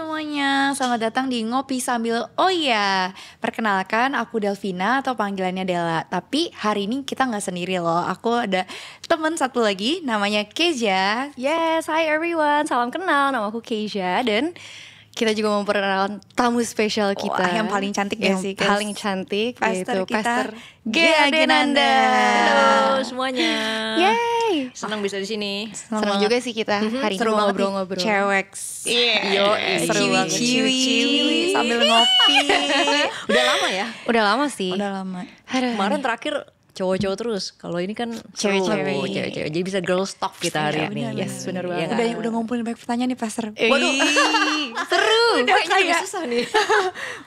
semuanya, selamat datang di Ngopi Sambil Oh Iya. Perkenalkan, aku Delvina atau panggilannya Della. Tapi hari ini kita nggak sendiri loh. Aku ada teman satu lagi, namanya Keja. Yes, hi everyone, salam kenal, nama aku Keisha. Dan kita juga memperkenalkan tamu spesial kita. Wah, yang paling cantik ya sih, Yang paling cantik, Pastor yaitu kita, Pastor Gea Genanda. Halo semuanya. Yeay. Senang bisa di sini. Senang juga sih kita hari ini Seru banget nih, ngobrol-ngobrol. cewek. Yo, Seru banget. Ciwi sambil ngopi. Udah lama ya? Udah lama sih. Udah lama. Aduh. Kemarin terakhir cowok-cowok terus. Kalau ini kan Cewek-cewek. cewek-cewek. Jadi bisa girl talk kita hari ini. Yes, benar Iya banget. nggak? Udah ngumpulin banyak pertanyaan nih, Pastor. Waduh, seru. Udah kayak susah nih.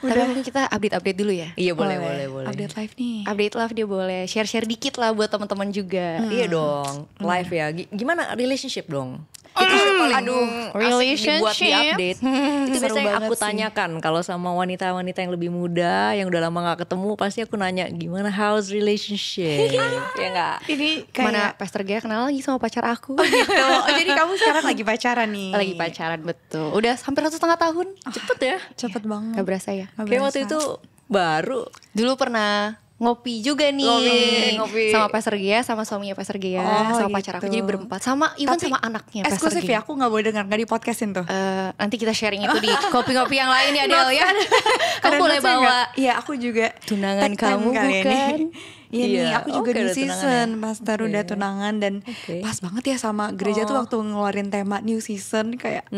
Tapi mungkin kita update dulu ya. Iya boleh. Update live nih. Update live dia boleh share-share dikit lah buat teman-teman juga. Iya dong, live ya. Gimana relationship dong? Itu yang paling asik dibuat di update. Itu Seru biasanya banget aku sih. tanyakan kalau sama wanita-wanita yang lebih muda, yang udah lama gak ketemu, pasti aku nanya gimana how's relationship? Ya nggak? Ini Mana kayak Pastor Gea kenal lagi sama pacar aku. gitu. Oh, jadi kamu sekarang lagi pacaran nih. Lagi pacaran, betul. Udah hampir 1,5 tahun. Cepet ya? Cepet banget. Gak berasa ya. Nggak Kayak waktu berasa. itu baru. Dulu pernah ngopi juga nih Ngopi. sama Pastor Gea, sama suaminya Pastor Gea, Oh, sama pacar aku. gitu. Jadi berempat. Sama even Tapi sama anaknya Pastor eksklusif Gea. ya, aku gak boleh dengar, gak di podcastin tuh. Nanti kita sharing itu di kopi-kopi yang lain ya Del ya. Kamu Ada boleh notes-nya bawa nggak? Iya, aku juga tunangan tag time kamu kali ini. bukan? Iya Iya, nih, aku juga oke, di udah tunangan season ya. Pastor udah tunangan. Dan Oke. pas banget ya sama gereja tuh waktu ngeluarin tema new season. Kayak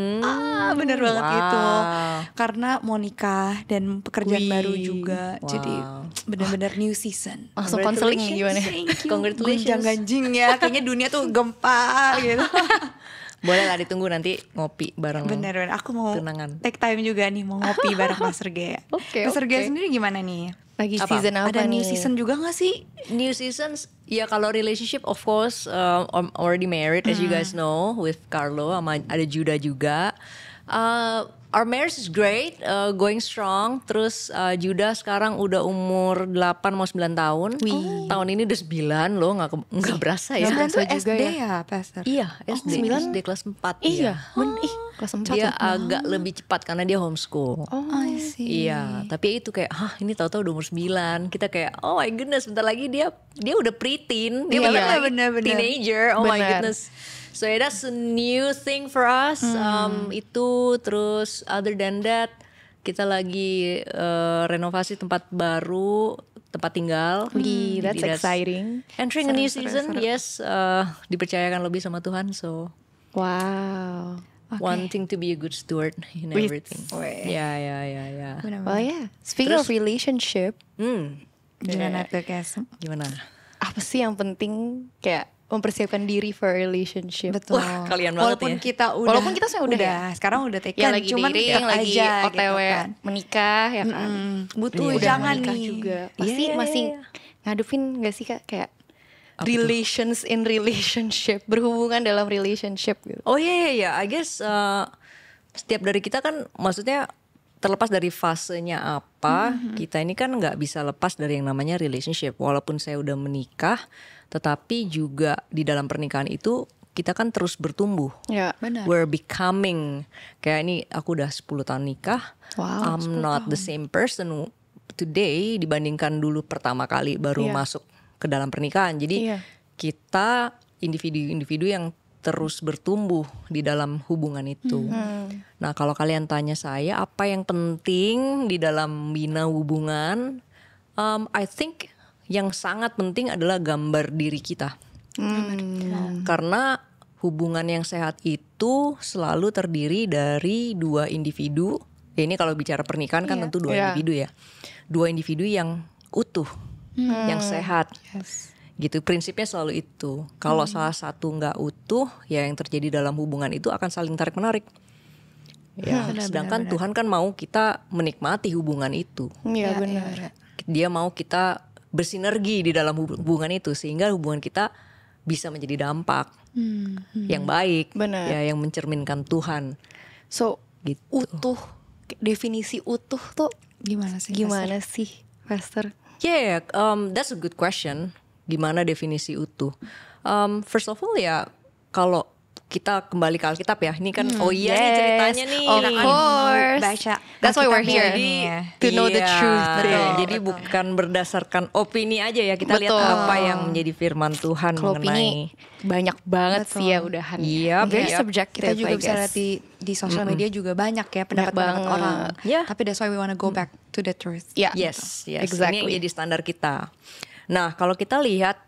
bener banget wow. gitu. Karena mau nikah dan pekerjaan Wih. baru juga. Jadi Wow. bener-bener new season. Langsung konseling nih gimana? Congratulations. Gonjang-ganjing ya, kayaknya dunia tuh gempa gitu. Boleh lah ditunggu nanti ngopi bareng. Bener, aku mau Tunangan. take time juga nih, mau ngopi bareng Pastor Gea. Oke, Pastor Gea oke. sendiri gimana nih? Lagi Apa? season apa Ada nih? new season juga gak sih? New seasons, ya kalau relationship of course I'm already married as you guys know with Carlo, sama ada Judah juga. Our marriage is great, going strong. Terus Judah sekarang udah umur 8 mau 9 tahun. Tahun ini udah 9 loh, nggak berasa ya. Sembilan tuh juga SD ya. ya, Pastor? Iya, SD, 9? SD kelas 4 Iya, ya. kelas 4. Dia agak lebih cepat karena dia homeschool. I see. Iya, tapi itu kayak, ini tahu-tahu udah umur 9. Kita kayak, oh my goodness, bentar lagi dia udah preteen. Dia Iya, bentar lagi bener-bener. teenager. Oh my Bener. goodness. So that's a new thing for us. Itu terus other than that, kita lagi renovasi tempat baru, tempat tinggal. That's Jadi exciting. Entering a new season, yes, dipercayakan lebih sama Tuhan. So Wow. wanting to be a good steward in Wih. everything. Ya. Oh ya, speaking of relationship, Gimana tuh, Kes? Gimana? apa sih yang penting kayak mempersiapkan diri for a relationship? Betul. Wah, kalian banget Walaupun ya. kita udah, Walaupun kita sebenarnya udah ya. sekarang udah taken, Ya lagi cuman dating, tetap lagi aja OTW gitu kan. menikah ya kan. Butuh Iya, Udah jangan menikah nih. juga. Pasti Iya, masih iya. ngadepin gak sih Kak kayak Apa relations in relationship, berhubungan dalam relationship gitu. Oh iya, I guess setiap dari kita kan maksudnya terlepas dari fasenya apa, kita ini kan nggak bisa lepas dari yang namanya relationship. Walaupun saya udah menikah, tetapi juga di dalam pernikahan itu kita kan terus bertumbuh. Ya. Benar. We're becoming. Kayak ini aku udah 10 tahun nikah. Wow, I'm not the same person today dibandingkan dulu pertama kali baru Iya. masuk ke dalam pernikahan. Jadi Iya. kita individu-individu yang terus bertumbuh di dalam hubungan itu. Nah, kalau kalian tanya saya apa yang penting di dalam bina hubungan, I think yang sangat penting adalah gambar diri kita. Karena hubungan yang sehat itu selalu terdiri dari dua individu. Ya ini kalau bicara pernikahan kan tentu dua Iya. individu ya. Dua individu yang utuh, yang sehat. Gitu, prinsipnya selalu itu. Kalau salah satu nggak utuh, ya yang terjadi dalam hubungan itu akan saling tarik menarik. Ya, sedangkan Tuhan kan mau kita menikmati hubungan itu. Iya benar. Dia mau kita bersinergi di dalam hubungan itu sehingga hubungan kita bisa menjadi dampak yang baik, Benar. ya yang mencerminkan Tuhan. So Gitu. utuh, definisi utuh tuh Gimana sih? gimana sih, Pastor? Yeah, that's a good question. Gimana definisi utuh? First of all ya, kalau kita kembali ke Alkitab ya. Ini kan nih ceritanya nih. Of course. Baca That's why we're Alkitabnya here. nih ya. To know the truth. Betul. Jadi bukan berdasarkan opini aja ya. Kita lihat Betul. apa yang menjadi firman Tuhan Kalau mengenai. opini banyak banget sih ya udahan. Iya, Very iya. subjective. Kita juga I bisa guess. lihat di sosial media juga banyak ya pendapat-pendapat banget. orang. Ya. Tapi that's why we wanna go back to the truth. Ya. Yes. Ini Exactly. yang jadi standar kita. Nah, kalau kita lihat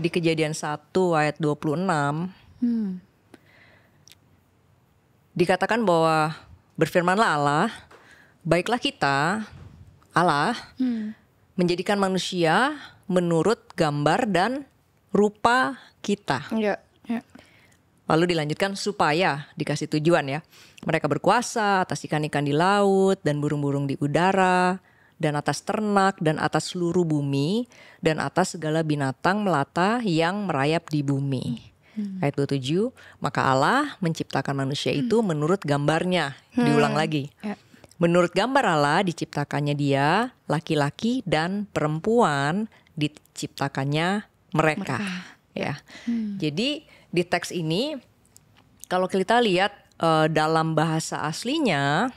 di Kejadian 1 ayat 26 dikatakan bahwa berfirmanlah Allah, baiklah kita Allah menjadikan manusia menurut gambar dan rupa kita. Iya. Lalu dilanjutkan supaya dikasih tujuan ya. Mereka berkuasa atas ikan-ikan di laut dan burung-burung di udara dan atas ternak dan atas seluruh bumi dan atas segala binatang melata yang merayap di bumi. Ayat 27, maka Allah menciptakan manusia itu menurut gambarnya. Diulang lagi. Ya. Menurut gambar Allah diciptakannya dia, laki-laki dan perempuan diciptakannya mereka. Ya. Jadi di teks ini kalau kita lihat dalam bahasa aslinya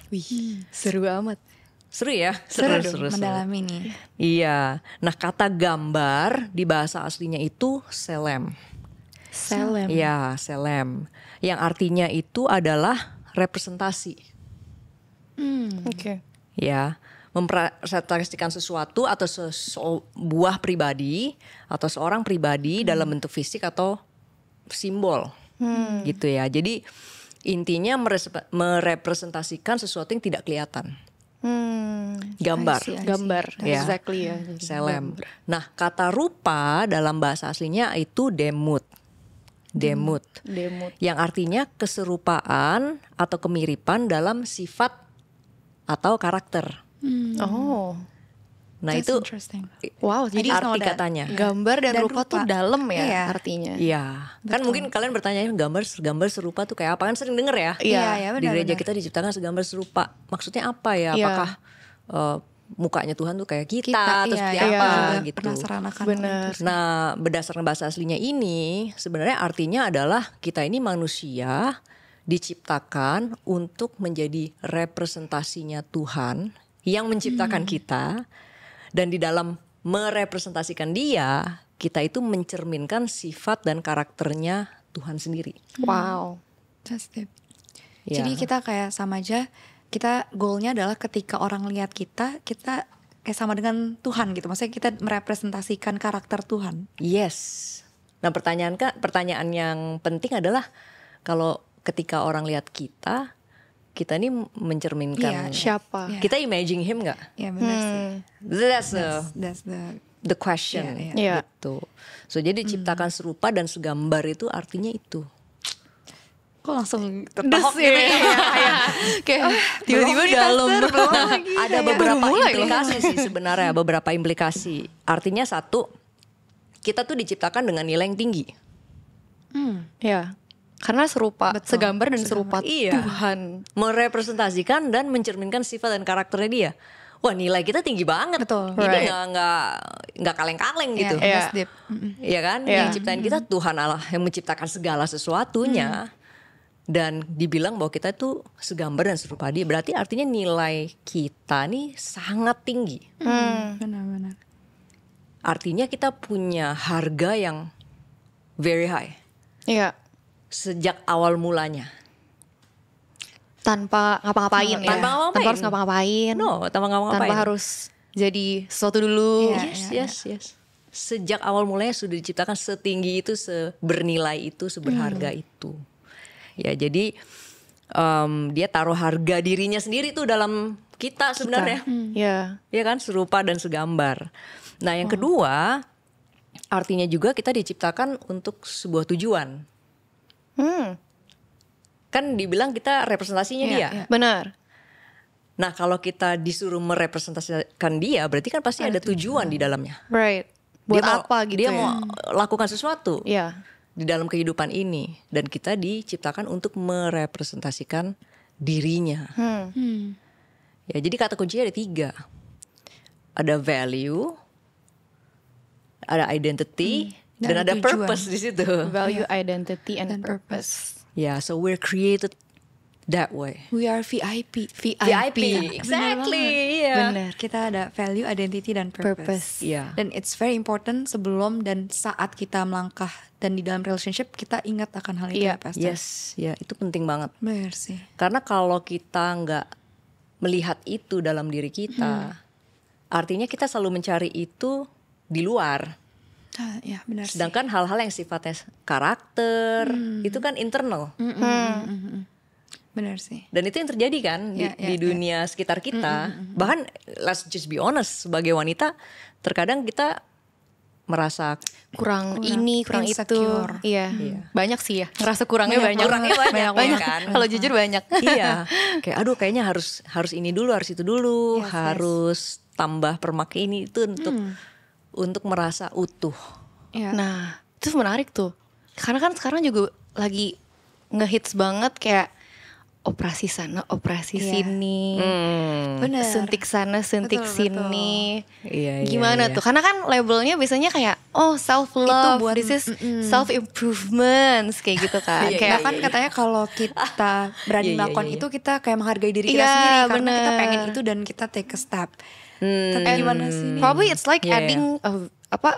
Seru amat. seru ya, seru. Mendalami nih. Iya. Nah, kata gambar di bahasa aslinya itu selem. Selem. Iya, selem. Yang artinya itu adalah representasi. Oke. Ya, mempresentasikan sesuatu atau sebuah pribadi atau seorang pribadi dalam bentuk fisik atau simbol. Gitu ya. Jadi intinya merepresentasikan sesuatu yang tidak kelihatan. Gambar. Gambar. Ya. Exactly ya. Selem. Nah, kata rupa dalam bahasa aslinya itu demut. Demut. Yang artinya keserupaan atau kemiripan dalam sifat atau karakter. Oh. Nah, That's itu interesting. Wow, jadi arti katanya. gambar dan rupa tuh dalam ya Iya. artinya. Iya, kan mungkin kalian bertanya gambar serupa tuh kayak apa, kan sering denger ya? Iya, ya, Di benar, gereja benar. kita diciptakan segambar serupa. Maksudnya apa ya? Iya. Apakah mukanya Tuhan tuh kayak kita, Kita, atau iya, seperti iya, apa juga gitu? penasaran akan Benar. itu. Nah, berdasarkan bahasa aslinya ini sebenarnya artinya adalah kita ini manusia diciptakan untuk menjadi representasinya Tuhan yang menciptakan kita, dan di dalam merepresentasikan Dia, kita itu mencerminkan sifat dan karakternya Tuhan sendiri. Wow. Just it. Ya. Jadi kita kayak sama aja, kita goalnya adalah ketika orang lihat kita kayak sama dengan Tuhan gitu. Maksudnya kita merepresentasikan karakter Tuhan. Yes. Nah, pertanyaan yang penting adalah kalau ketika orang lihat kita ini mencerminkan Iya, Siapa? Iya. kita imagine him nggak? Ya benar sih. That's That's the the question Iya, iya. gitu. So jadi ciptakan serupa dan segambar itu artinya itu. kok langsung Des tertahok ya. gitu ya. Kayak tiba-tiba dalam. Ada beberapa implikasi sih sebenarnya, beberapa implikasi. Artinya satu, kita tuh diciptakan dengan nilai yang tinggi. Ya. Karena serupa, Betul. segambar dan serupa Iya. Tuhan. Merepresentasikan dan mencerminkan sifat dan karakternya dia. Wah, nilai kita tinggi banget. Betul. Jadi Right. nggak kaleng-kaleng gitu. Iya, Iya. that's deep. Iya kan? Iya. Yang ciptain kita Tuhan Allah yang menciptakan segala sesuatunya. Dan dibilang bahwa kita tuh segambar dan serupa dia. Berarti artinya nilai kita nih sangat tinggi. Benar-benar. Artinya kita punya harga yang very high. Iya. Sejak awal mulanya. Tanpa ngapa-ngapain ya. Tanpa ngapa-ngapain. Tanpa harus ngapa-ngapain. No, tanpa ngapa-ngapain. Tanpa harus jadi sesuatu dulu. Iya. Yes. Sejak awal mulanya sudah diciptakan setinggi itu, sebernilai itu, seberharga itu. Ya, jadi dia taruh harga dirinya sendiri tuh dalam kita sebenarnya. Iya. Ya kan, serupa dan segambar. Nah, yang kedua, artinya juga kita diciptakan untuk sebuah tujuan. Kan dibilang kita representasinya Iya, dia. iya. Benar. Nah, kalau kita disuruh merepresentasikan dia, berarti kan pasti ada tujuan di dalamnya. Right. Buat Dia mau- apa gitu Dia ya. mau lakukan sesuatu Iya. di dalam kehidupan ini, dan kita diciptakan untuk merepresentasikan dirinya. Ya, jadi kata kuncinya ada 3. Ada value, ada identity, dan Dan ada tujuan. purpose di situ. Value, identity, and Dan purpose. Ya, so we're created that way. We are VIP. VIP, Bener exactly. banget. Iya. Bener. Kita ada value, identity, dan purpose. Iya. Dan it's very important sebelum dan saat kita melangkah dan di dalam relationship kita ingat akan hal itu Iya. ya, Pastor. Yes, ya itu penting banget. Bener sih. Karena kalau kita nggak melihat itu dalam diri kita, artinya kita selalu mencari itu di luar. Ya benar sih. Sedangkan hal-hal yang sifatnya karakter itu kan internal. Benar sih. Dan itu yang terjadi kan di dunia sekitar kita. Bahkan let's just be honest, sebagai wanita terkadang kita merasa kurang ini, kurang insecure. itu. Iya. Banyak sih ya. Ngerasa kurangnya banyak. Kurangnya banyak, banyak. ya kan? Kalau jujur banyak. Iya, kayak aduh kayaknya harus ini dulu, harus itu dulu, harus tambah permak ini itu untuk merasa utuh. Iya. Nah, itu menarik tuh. Karena kan sekarang juga lagi ngehits banget kayak operasi sana, operasi sini. Bener. Suntik sana, suntik Betul, sini. Iya, Gimana iya. tuh? Karena kan labelnya biasanya kayak self love, Itu buat- this is self improvements kayak gitu kan. Iya, Kayak Bahkan katanya kalau kita berani Iya, iya, melakukan iya. itu kita kayak menghargai diri kita Iya, sendiri karena kita bener. pengen itu dan kita take a step. Tapi gimana sih ini? probably it's like Iya, adding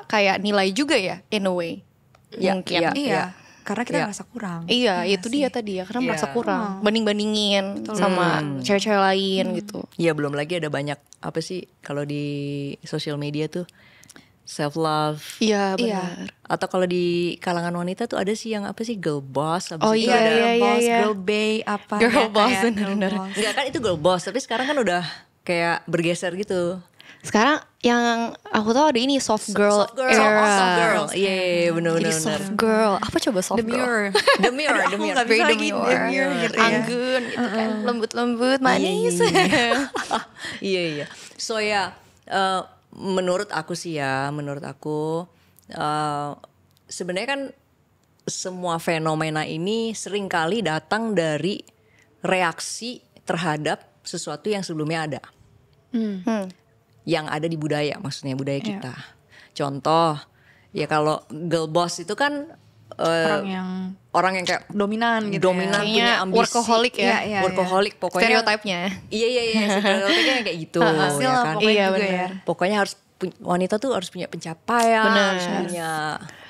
kayak nilai juga ya in a way. Iya, Mungkin. iya. Iya, karena kita Iya. ngerasa kurang. Iya, Iya itu sih. dia tadi ya, karena merasa Iya. kurang. Banding-bandingin sama cewek-cewek lain gitu. Iya, belum lagi ada banyak apa sih kalau di sosial media tuh self love. Iya, Iya. benar. Atau kalau di kalangan wanita tuh ada sih yang apa sih girl boss. Habis Oh, itu iya, ada- Girl boss, iya. girl bae, apa Girl ya, boss, kayak bener-bener. girl boss. Enggak kan itu girl boss, tapi sekarang kan udah kayak bergeser gitu. Sekarang yang aku tahu ada ini soft girl, Soft girl, era. soft girl. Iya, benar-benar. Jadi soft girl. Apa coba soft The girl? mirror. The mirror, the Aku mirror. nggak bisa Very lagi demure. demure gitu ya. Anggun gitu kan. Lembut-lembut, manis. Iya, iya. So ya, menurut aku sih ya, menurut aku sebenarnya kan semua fenomena ini seringkali datang dari reaksi terhadap sesuatu yang sebelumnya ada. Yang ada di budaya, maksudnya budaya kita. Contoh, ya kalau girl boss itu kan orang yang kayak Dominan gitu dominan, Kayaknya punya ambisi, workaholic ya. Iya, workaholic pokoknya. Stereotipnya. Iya, stereotipnya kayak gitu. Hasil ya lah kan? pokoknya Iya, juga bener. ya. Pokoknya harus wanita tuh harus punya pencapaian, Bener. harus punya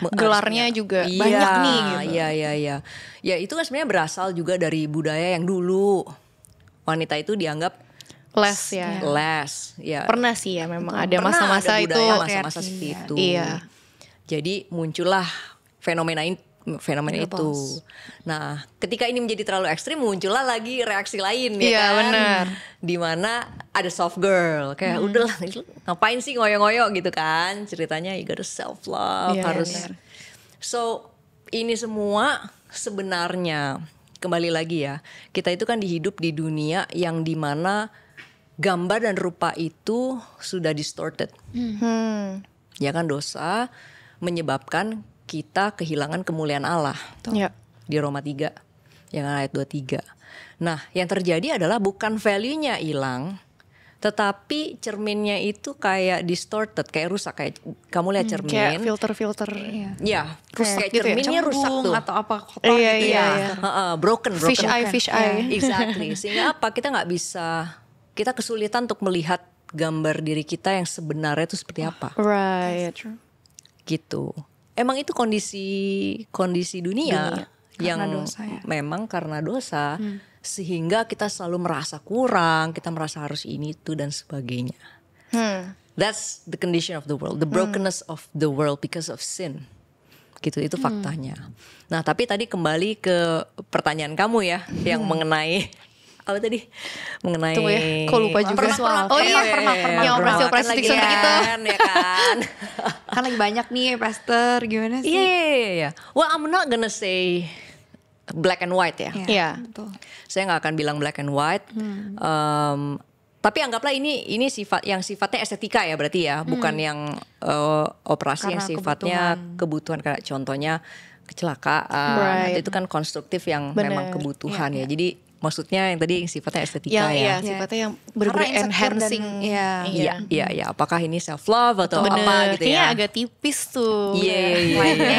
Gelarnya harus juga iya, banyak nih gitu. Iya. Ya itu kan sebenarnya berasal juga dari budaya yang dulu wanita itu dianggap Les ya. less. Ya. Pernah sih ya memang ada Pernah masa-masa ada itu. budaya masa-masa seperti itu. Iya. Jadi muncullah fenomena itu. Nah, ketika ini menjadi terlalu ekstrim muncullah lagi reaksi lain ya Iya, kan. benar. Dimana ada soft girl, kayak udahlah ngapain sih ngoyo-ngoyo gitu kan. Ceritanya you gotta self love, Iya, harus. benar. So, ini semua sebenarnya kembali lagi ya. Kita itu kan hidup di dunia yang dimana gambar dan rupa itu sudah distorted. Ya kan, dosa menyebabkan kita kehilangan kemuliaan Allah. Ya. Di Roma 3 yang ayat 23. Nah, yang terjadi adalah bukan value-nya hilang, tetapi cerminnya itu kayak distorted, kayak rusak, kayak kamu lihat cermin. Kayak filter-filter. Ya, Rusak kayak gitu ya? cerminnya rusak Cembung tuh. atau apa kotor Iya, gitu iya, ya. iya. Broken. Fish eye. Exactly. Sehingga apa? Kita nggak bisa, kita kesulitan untuk melihat gambar diri kita yang sebenarnya itu seperti apa. Right. Gitu. Emang itu kondisi dunia yang Karena dosa ya. memang karena dosa sehingga kita selalu merasa kurang, kita merasa harus ini itu dan sebagainya. That's the condition of the world, the brokenness of the world because of sin. Gitu, itu faktanya. Nah, tapi tadi kembali ke pertanyaan kamu ya yang mengenai apa tadi? Mengenai Tunggu ya, kok lupa juga. Permak-permak. Oh iya, Permak-permak. yang operasi-operasi Kan lagi suntik itu. kan, ya kan? Kan lagi banyak nih pastor, gimana sih? Iya. Well, I'm not gonna say black and white ya. Iya. Betul. Saya nggak akan bilang black and white. Tapi anggaplah ini sifatnya estetika ya berarti ya, bukan yang operasi yang Karena sifatnya kebutuhan kayak contohnya kecelakaan. Right. Atau itu kan konstruktif yang Bener. memang kebutuhan ya. Jadi maksudnya yang tadi sifatnya estetika Yang ya. sifatnya yang Karena bener-bener insecure dan- enhancing. Iya. Apakah ini self love atau Bener, apa gitu kayaknya ya? agak tipis tuh. Iya.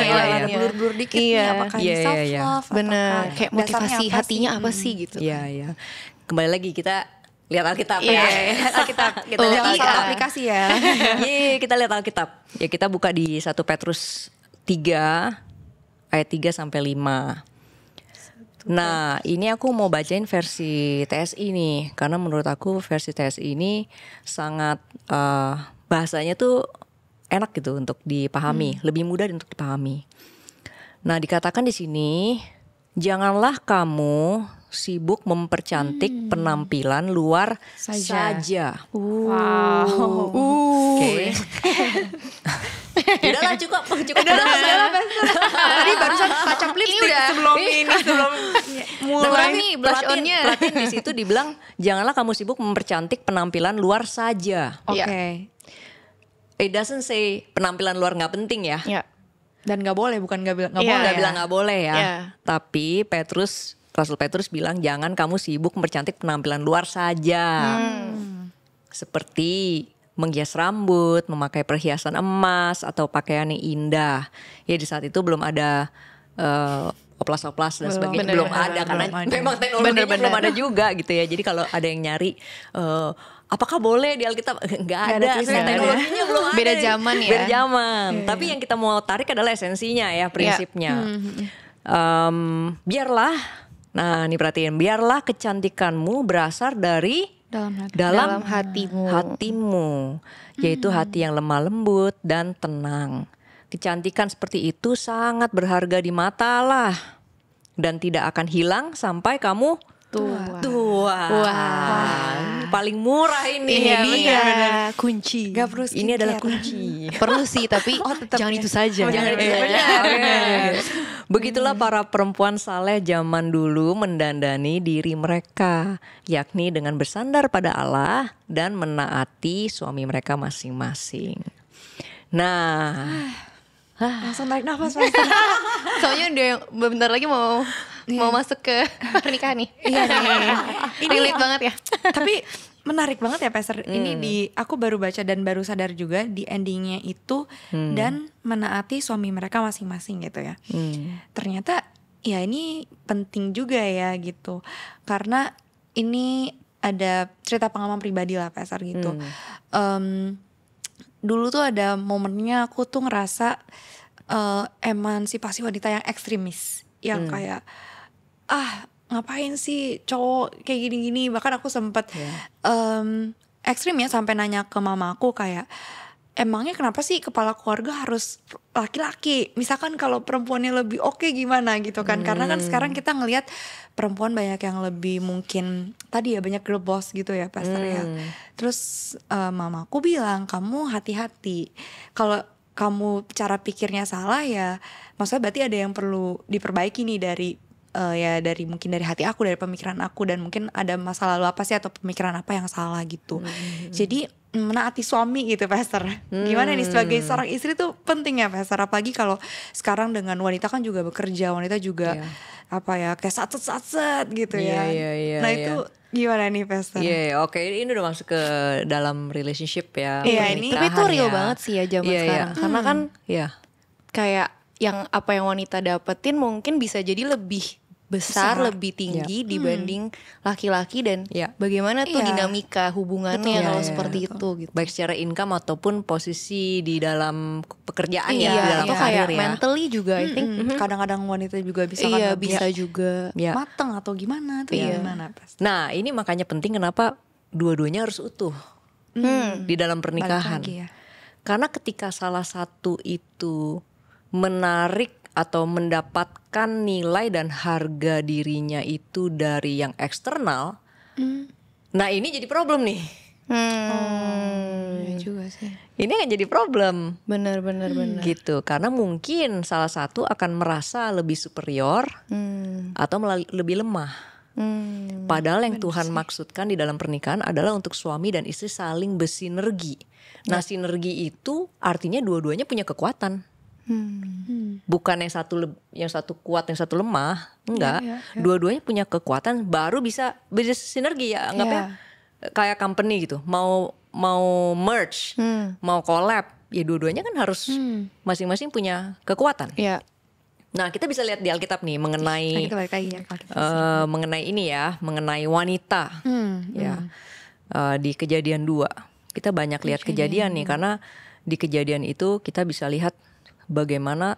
Ada blur-blur dikit nih, Iya. apakah ini Iya, self iya. love Bener, kayak motivasi hatinya apa sih? sih gitu. Iya. Kembali lagi kita lihat Alkitab Iya. ya. Alkitab. Kita Oh, lihat Jangan iya. salah Alkitab. aplikasi ya. Iya, kita lihat Alkitab. Ya kita buka di 1 Petrus 3 ayat 3 sampai 5. Nah, ini aku mau bacain versi TSI nih, karena menurut aku versi TSI ini sangat bahasanya tuh enak gitu untuk dipahami, lebih mudah untuk dipahami. Nah, dikatakan di sini, janganlah kamu sibuk mempercantik penampilan luar saja. Wow. Oke. Udahlah cukup udah. Tadi barusan touch up lipstick sebelum Mulai nih blush perhatiin, on-nya. perhatiin di situ dibilang janganlah kamu sibuk mempercantik penampilan luar saja. Oke. It doesn't say penampilan luar nggak penting ya. Ya. Dan nggak boleh, bukan nggak bilang nggak Iya. boleh. Nggak Ya? bilang nggak boleh ya. Iya. Tapi Rasul Petrus bilang jangan kamu sibuk mempercantik penampilan luar saja. Seperti menghias rambut, memakai perhiasan emas atau pakaian yang indah. Ya di saat itu belum ada oplas-oplas dan sebagainya, bener, belum bener, ada karena belum ada. memang teknologinya Bener. belum ada juga gitu ya. Jadi kalau ada yang nyari apakah boleh di Alkitab, nggak ada ada, tulisannya. teknologinya belum ada. Beda zaman ya. Beda zaman. Tapi yang kita mau tarik adalah esensinya ya, prinsipnya. Biarlah, nah ini perhatiin, biarlah kecantikanmu berasal dari Dalam hati. Dalam hatimu. yaitu hati yang lemah lembut dan tenang. Kecantikan seperti itu sangat berharga di mata Allah dan tidak akan hilang sampai kamu tua. Wah, paling murah ini. Iya, Ini benar. Kunci. Gak perlu ini adalah skincare. kunci. Perlu sih tapi tetap jangan ya. itu saja. Jangan itu saja. Begitulah para perempuan saleh zaman dulu mendandani diri mereka, yakni dengan bersandar pada Allah dan menaati suami mereka masing-masing. Nah, Langsung tarik nafas. Soalnya udah bentar lagi mau masuk ke pernikahan nih. Iya nih. Relate banget ya. Tapi menarik banget ya Pastor. Ini aku baru baca dan baru sadar juga di endingnya itu dan menaati suami mereka masing-masing gitu ya. Ternyata ya ini penting juga ya gitu. Karena ini ada cerita pengalaman pribadi lah Pastor gitu. Dulu tuh ada momennya aku tuh ngerasa emansipasi wanita yang ekstremis, yang kayak ngapain sih cowok kayak gini-gini. Bahkan aku sempet ekstrim ya, sampai nanya ke mama aku kayak, emangnya kenapa sih kepala keluarga harus laki-laki? Misalkan kalau perempuannya lebih oke gimana gitu kan. Karena kan sekarang kita ngelihat perempuan banyak yang lebih mungkin tadi ya banyak girl boss gitu ya Pastor ya. Terus mamaku bilang, kamu hati-hati. Kalau kamu cara pikirnya salah ya maksudnya berarti ada yang perlu diperbaiki nih dari dari mungkin dari hati aku, dari pemikiran aku, dan mungkin ada masa lalu apa sih atau pemikiran apa yang salah gitu. Jadi menaati suami gitu Pastor. Gimana nih sebagai seorang istri tuh penting ya Pastor, apalagi kalau sekarang dengan wanita kan juga bekerja, wanita juga apa ya kayak satset gitu ya. Iya, Nah iya. itu gimana nih Pastor? Iya, oke, ini udah masuk ke dalam relationship ya. Iya, ini Tapi itu real pernikahan ya. banget sih ya zaman Iya, iya. sekarang. Karena kan Iya. kayak yang apa yang wanita dapetin mungkin bisa jadi lebih besar, lebih tinggi dibanding laki-laki, dan Iya. bagaimana tuh Iya. dinamika hubungannya Betul, kalau iya, seperti betul. itu gitu. Baik secara income ataupun posisi di dalam pekerjaan ya, di Iya, dalam atau karir kayak ya. mentally juga I think. Kadang-kadang wanita juga bisa Iya, kan lebih bisa juga. Iya. mateng atau gimana tuh gimana Pastor? Nah, ini makanya penting kenapa dua-duanya harus utuh di dalam pernikahan. Balik lagi ya. Karena ketika salah satu itu menarik atau mendapatkan nilai dan harga dirinya itu dari yang eksternal, nah ini jadi problem nih. Iya juga sih. Ini akan jadi problem. Benar. Gitu, karena mungkin salah satu akan merasa lebih superior atau lebih lemah. Padahal yang Tuhan maksudkan di dalam pernikahan adalah untuk suami dan istri saling bersinergi. Nah, sinergi itu artinya dua-duanya punya kekuatan. Bukan yang satu kuat, yang satu lemah, enggak. Dua-duanya punya kekuatan, baru bisa sinergi ya, anggapnya kayak company gitu. Mau merge, mau collab, ya dua-duanya kan harus masing-masing punya kekuatan. Iya. Nah, kita bisa lihat di Alkitab nih mengenai Kita balik lagi ya kalau kita mengenai ini ya, mengenai wanita. Ya. Di Kejadian 2. Kita banyak lihat kejadian nih, karena di kejadian itu kita bisa lihat bagaimana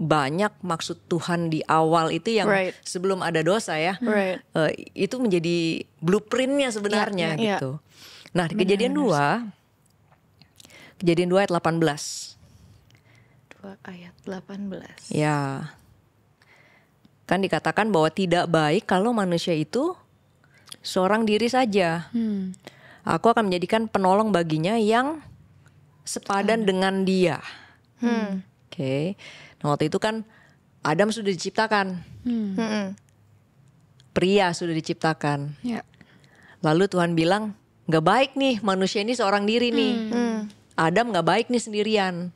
banyak maksud Tuhan di awal itu yang sebelum ada dosa ya. Itu menjadi blueprintnya sebenarnya gitu. Nah, di Kejadian 2 ayat 18. 2 ayat 18. Ya. Kan dikatakan bahwa tidak baik kalau manusia itu seorang diri saja. Aku akan menjadikan penolong baginya yang sepadan dengan dia. Oke. Nah, waktu itu kan Adam sudah diciptakan. Pria sudah diciptakan. Lalu Tuhan bilang, gak baik nih manusia ini seorang diri nih. Adam gak baik nih sendirian.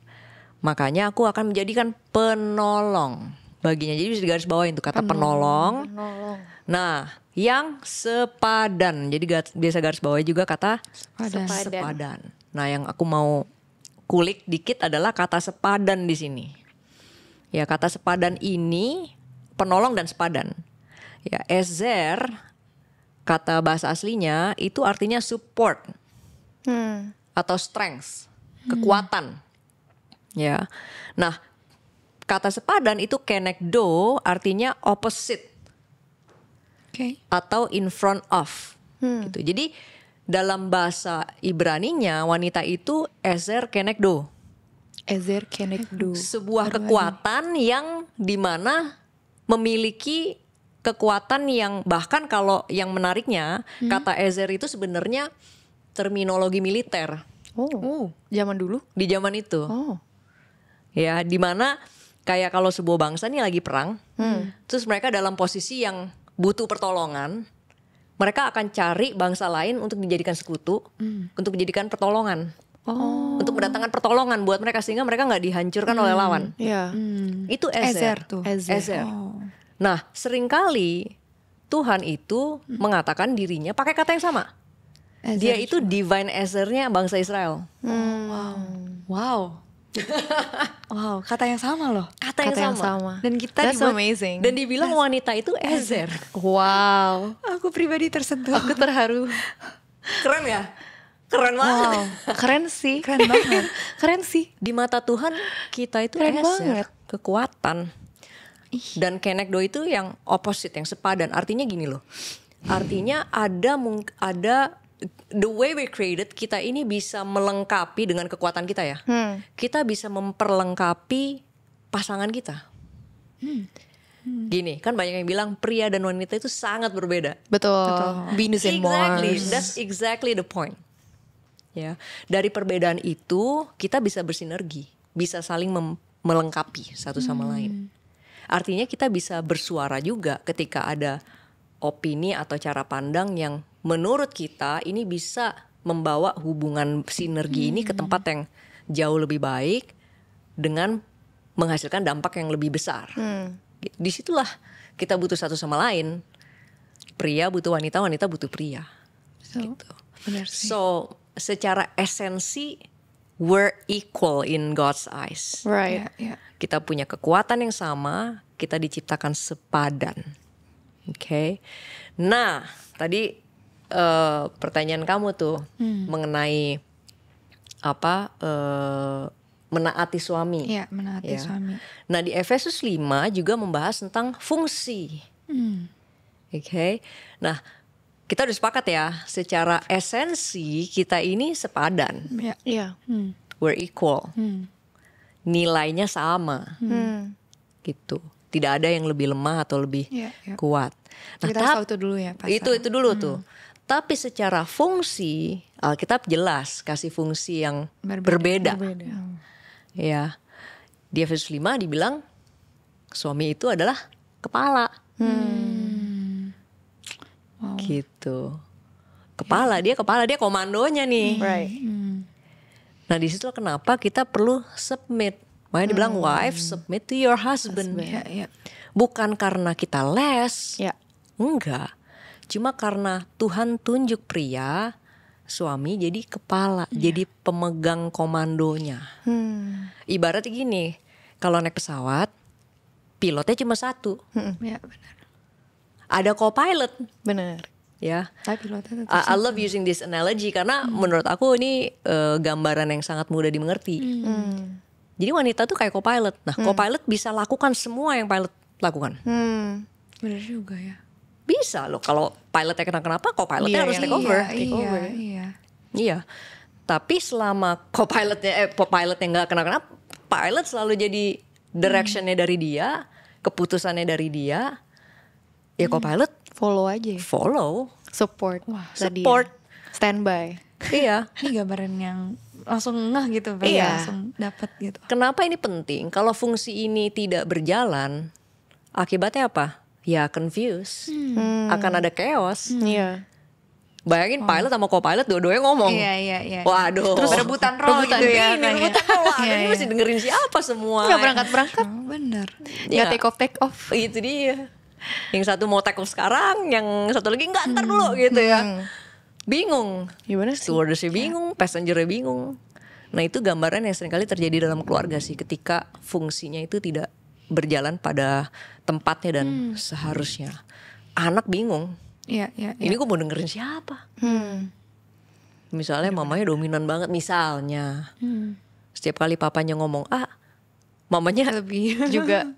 Makanya aku akan menjadikan penolong baginya. Jadi bisa digaris bawain tuh kata penolong. Nah, yang sepadan. Jadi biasa garis bawah juga kata sepadan. Nah, yang aku mau kulik dikit adalah kata sepadan di sini. Ya, kata sepadan ini penolong dan sepadan. Ya, ezer kata bahasa aslinya itu artinya support atau strength, kekuatan. Ya, nah kata sepadan itu kenekdo artinya opposite atau in front of. Gitu. Jadi dalam bahasa Ibraninya wanita itu ezer kenekdo. Ezer kenekdo. Sebuah kekuatan yang dimana memiliki kekuatan yang bahkan kalau yang menariknya kata ezer itu sebenarnya terminologi militer. Zaman dulu? Di zaman itu. Ya, dimana kayak kalau sebuah bangsa nih lagi perang, terus mereka dalam posisi yang butuh pertolongan, mereka akan cari bangsa lain untuk dijadikan sekutu, untuk dijadikan pertolongan, untuk mendatangkan pertolongan buat mereka sehingga mereka nggak dihancurkan oleh lawan. Itu ezer tuh. Ezer. Nah, seringkali Tuhan itu mengatakan dirinya pakai kata yang sama. Dia itu divine ezernya bangsa Israel. Wow, kata yang sama loh. Kata yang sama. Dan kita amazing. Dan dibilang wanita itu ezer. Wow. Aku pribadi tersentuh. Aku terharu. Keren ya? Keren banget. Keren sih. Keren banget. Keren sih. Di mata Tuhan kita itu Keren ezer, banget. kekuatan. Dan kenekdo itu yang opposite, yang sepadan. Artinya gini loh. Artinya ada the way we created, kita ini bisa melengkapi dengan kekuatan kita ya. Kita bisa memperlengkapi pasangan kita. Gini, kan banyak yang bilang pria dan wanita itu sangat berbeda. Betul. Venus and Exactly, Mars. that's exactly the point. Ya, dari perbedaan itu kita bisa bersinergi, bisa saling melengkapi satu sama lain. Artinya kita bisa bersuara juga ketika ada opini atau cara pandang yang menurut kita ini bisa membawa hubungan sinergi ini ke tempat yang jauh lebih baik dengan menghasilkan dampak yang lebih besar. Disitulah kita butuh satu sama lain. Pria butuh wanita, wanita butuh pria. Gitu. Benar sih. So secara esensi we're equal in God's eyes. Right. Kita punya kekuatan yang sama, kita diciptakan sepadan. Oke. Nah, tadi pertanyaan kamu tuh mengenai apa menaati suami. Iya, menaati Ya. suami. Nah, di Efesus 5 juga membahas tentang fungsi. Oke. Nah, kita udah sepakat ya, secara esensi kita ini sepadan. Iya. We're equal. Nilainya sama. Gitu. Tidak ada yang lebih lemah atau lebih kuat. Nah, Kita harus tahu itu dulu ya, Pastor. itu dulu tuh. Tapi secara fungsi, Alkitab jelas kasih fungsi yang berbeda. Ya. Di Efesus 5 dibilang suami itu adalah kepala. Gitu. Kepala, dia komandonya nih. Right. Nah, di situ kenapa kita perlu submit. Makanya dibilang wife submit to your husband. Ya, ya. Bukan karena kita les, Ya. enggak. Cuma karena Tuhan tunjuk pria, suami jadi kepala, jadi pemegang komandonya. Ibaratnya gini, kalau naik pesawat, pilotnya cuma satu, Ya, benar. ada co-pilot. Benar. Ya, Tapi pilotnya tetap I love using this analogy karena menurut aku ini gambaran yang sangat mudah dimengerti. Jadi wanita tuh kayak co-pilot. Nah, co-pilot bisa lakukan semua yang pilot lakukan. benar juga ya. Bisa loh, kalau pilotnya kenapa-kenapa, co-pilotnya Iya, harus iya. take over. Iya. Iya. Tapi selama co-pilotnya nggak kenapa-kenapa, pilot selalu jadi directionnya dari dia, keputusannya dari dia. Ya co-pilot Follow aja. follow. Support. Tadi support. ya. Standby. Iya. Ini gambaran yang langsung ngeh gitu, Iya. langsung dapat gitu. Kenapa ini penting? Kalau fungsi ini tidak berjalan, akibatnya apa? Ya confused. Akan ada chaos. Iya. Bayangin pilot sama co-pilot dua-duanya ngomong. Iya. Waduh. Terus berebutan role gitu ya. Ini rebutan role. Wah, Iya, ini iya. mesti dengerin siapa semua. Nggak berangkat-berangkat. Oh, benar. Iya. Nggak take off. Itu dia. Yang satu mau take off sekarang, yang satu lagi enggak, ntar dulu gitu ya. Bingung. Gimana sih? Stewardessnya bingung, passengernya bingung. Nah itu gambaran yang seringkali terjadi dalam keluarga sih, ketika fungsinya itu tidak berjalan pada tempatnya dan seharusnya. Anak bingung. Iya. Ini gue mau dengerin siapa? Misalnya mamanya dominan banget misalnya. Setiap kali papanya ngomong A, mamanya Lebih. Juga.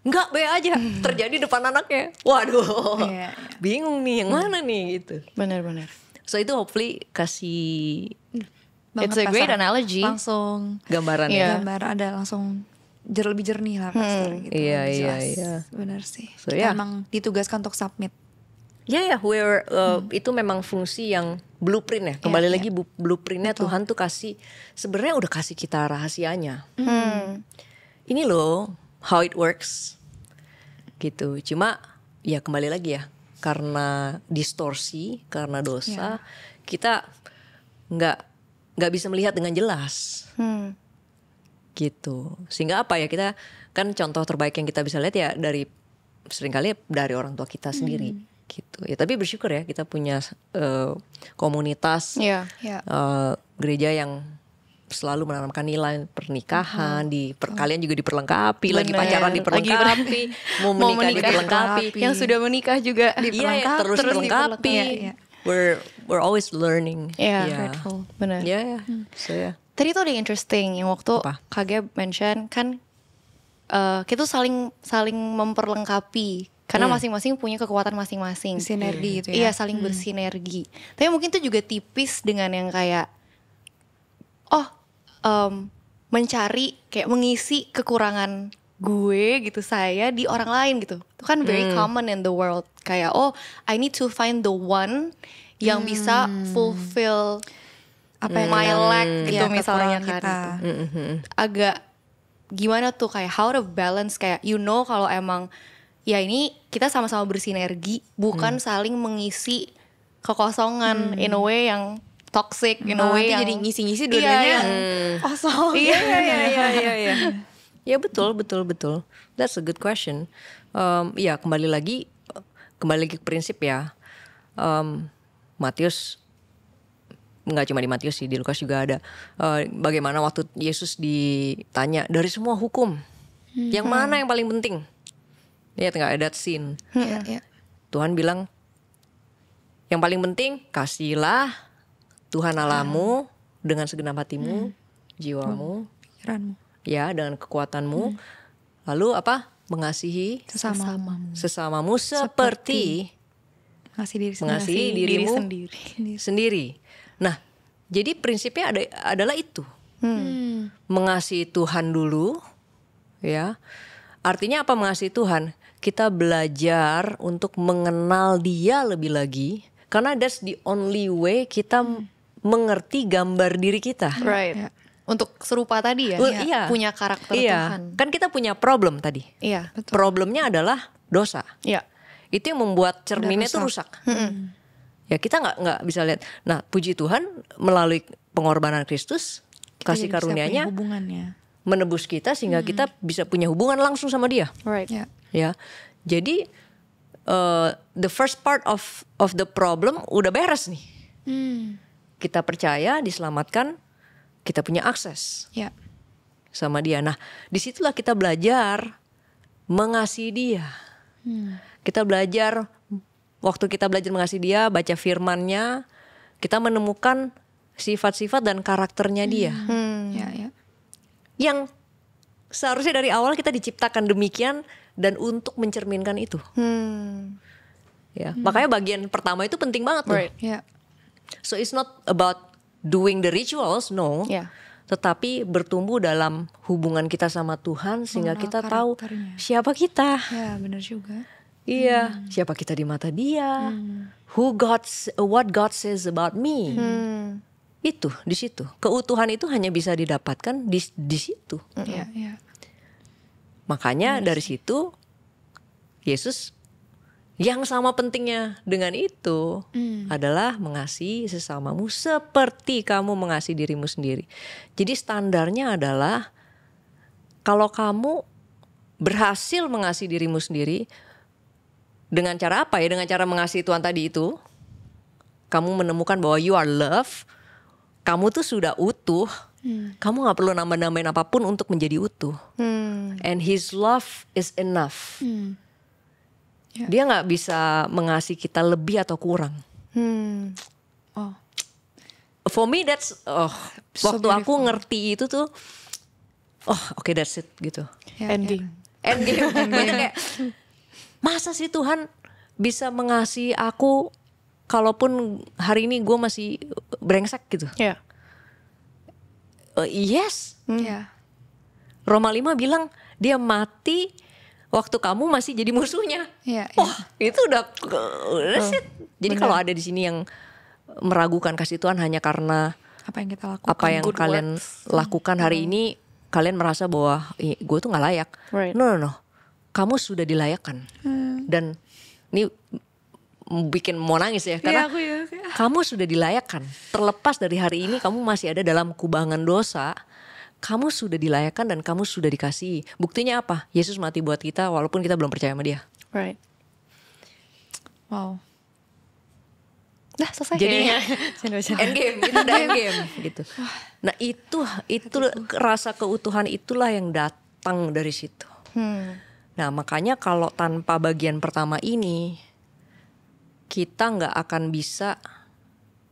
enggak, B aja. Terjadi depan anaknya. Waduh. Iya. Bingung nih yang mana nih gitu. Benar-benar. So itu hopefully kasih It's a great Pasar. analogy. Langsung gambaran Iya. ya. gambar ada langsung lebih jernih lah pasti gitu. Iya, lebih iya, jelas. iya. Benar sih. So, Kita ya. emang ditugaskan untuk submit. Ya itu memang fungsi yang blueprint ya. Kembali lagi blueprintnya Tuhan tuh kasih, sebenarnya udah kasih kita rahasianya. Ini loh how it works gitu. Cuma ya kembali lagi ya, karena distorsi, karena dosa, kita nggak bisa melihat dengan jelas. Gitu. Sehingga apa ya, kita kan contoh terbaik yang kita bisa lihat ya dari seringkali dari orang tua kita sendiri. Gitu ya, tapi bersyukur ya kita punya komunitas Iya. Ya. gereja yang selalu menanamkan nilai pernikahan, kalian juga diperlengkapi, lagi Bener. pacaran diperlengkapi, mau menikah diperlengkapi, Yang sudah menikah juga iya ya, terus diperlengkapi. Iya. We're always learning. Iya. Ya. Benar. Ya, so ya. Tadi tuh ada yang interesting yang waktu Apa? KG mention kan kita tuh saling memperlengkapi karena masing-masing punya kekuatan masing-masing. Sinergi gitu Iya, ya. saling bersinergi. Tapi mungkin tuh juga tipis dengan yang kayak mencari kayak mengisi kekurangan gue gitu, saya di orang lain gitu. Itu kan very common in the world. Kayak I need to find the one yang bisa fulfill Apa yang my kita- lack gitu Iya, misalnya kekurangan kan. kita. Gitu. Agak gimana tuh kayak how to balance, kayak kalau emang ya ini kita sama-sama bersinergi, bukan saling mengisi kekosongan in a way yang toxic, in a way Nanti yang jadi ngisi-ngisi Iya, dua-duanya yang- kosong. Iya. Iya. Ya betul. That's a good question. Ya kembali lagi ke prinsip ya. Matius, nggak cuma di Matius sih, di Lukas juga ada. Bagaimana waktu Yesus ditanya dari semua hukum, yang mana yang paling penting? Lihat nggak ada scene. Iya. Tuhan bilang yang paling penting kasihlah Tuhan Allahmu dengan segenap hatimu, jiwamu, Pikiranmu. ya dengan kekuatanmu. Lalu apa? Mengasihi sesamamu seperti mengasihi dirimu sendiri. Nah, jadi prinsipnya adalah itu. Mengasihi Tuhan dulu, ya. Artinya apa mengasihi Tuhan? Kita belajar untuk mengenal Dia lebih lagi, karena that's the only way kita mengerti gambar diri kita. Right. Untuk serupa tadi ya, Iya. punya karakter Iya. Tuhan. Kan kita punya problem tadi. Iya. Problemnya adalah dosa. Iya. Itu yang membuat cerminnya itu rusak. Ya kita nggak bisa lihat. Nah, puji Tuhan melalui pengorbanan Kristus, kasih Kita jadi bisa karunia-Nya, punya hubungannya. menebus kita sehingga kita bisa punya hubungan langsung sama Dia. Right. Ya. Ya, jadi the first part of the problem udah beres nih. Kita percaya, diselamatkan, kita punya akses Ya. sama Dia. Nah, disitulah kita belajar mengasihi Dia. Kita belajar, waktu kita belajar mengasihi Dia, baca firman-Nya, kita menemukan sifat-sifat dan karakternya Dia. Ya, ya. Yang seharusnya dari awal kita diciptakan demikian dan untuk mencerminkan itu. Ya, makanya bagian pertama itu penting banget tuh. Right. Ya. So it's not about doing the rituals, no. Yeah. Tetapi bertumbuh dalam hubungan kita sama Tuhan sehingga Mengenal kita tahu karakternya. siapa kita. Ya, benar juga. Iya, siapa kita di mata Dia. What God says about me. Itu di situ. Keutuhan itu hanya bisa didapatkan di situ. Ya, ya. Makanya dari situ Yesus yang sama pentingnya dengan itu adalah mengasihi sesamamu seperti kamu mengasihi dirimu sendiri. Jadi standarnya adalah kalau kamu berhasil mengasihi dirimu sendiri dengan cara apa ya? Dengan cara mengasihi Tuhan tadi itu, kamu menemukan bahwa you are love, kamu tuh sudah utuh. Kamu gak perlu nambah-nambahin apapun untuk menjadi utuh. And His love is enough. Dia gak bisa mengasihi kita lebih atau kurang. Oh. For me that's So waktu aku beautiful. ngerti itu tuh, oke, that's it gitu. Ya, Ending. Endgame. Bener kayak, masa sih Tuhan bisa mengasihi aku kalaupun hari ini gue masih brengsek gitu. Yeah. Yes. Ya. Roma 5 bilang dia mati waktu kamu masih jadi musuhnya. Ya, Wah, itu udah it. Jadi kalau ada di sini yang meragukan kasih Tuhan hanya karena Apa yang kita lakukan? apa yang good kalian works. lakukan hari ini, kalian merasa bahwa gue tuh nggak layak. Right. No. Kamu sudah dilayakkan. Dan ini bikin mau nangis ya, karena aku ya. kamu sudah dilayakkan. Terlepas dari hari ini kamu masih ada dalam kubangan dosa, kamu sudah dilayakkan dan kamu sudah dikasihi. Buktinya apa? Yesus mati buat kita walaupun kita belum percaya sama Dia. Right. Wow. Dah selesai. Jadi Canda-canda. endgame, itu udah endgame gitu. Nah itu rasa keutuhan itulah yang datang dari situ. Nah makanya kalau tanpa bagian pertama ini, kita nggak akan bisa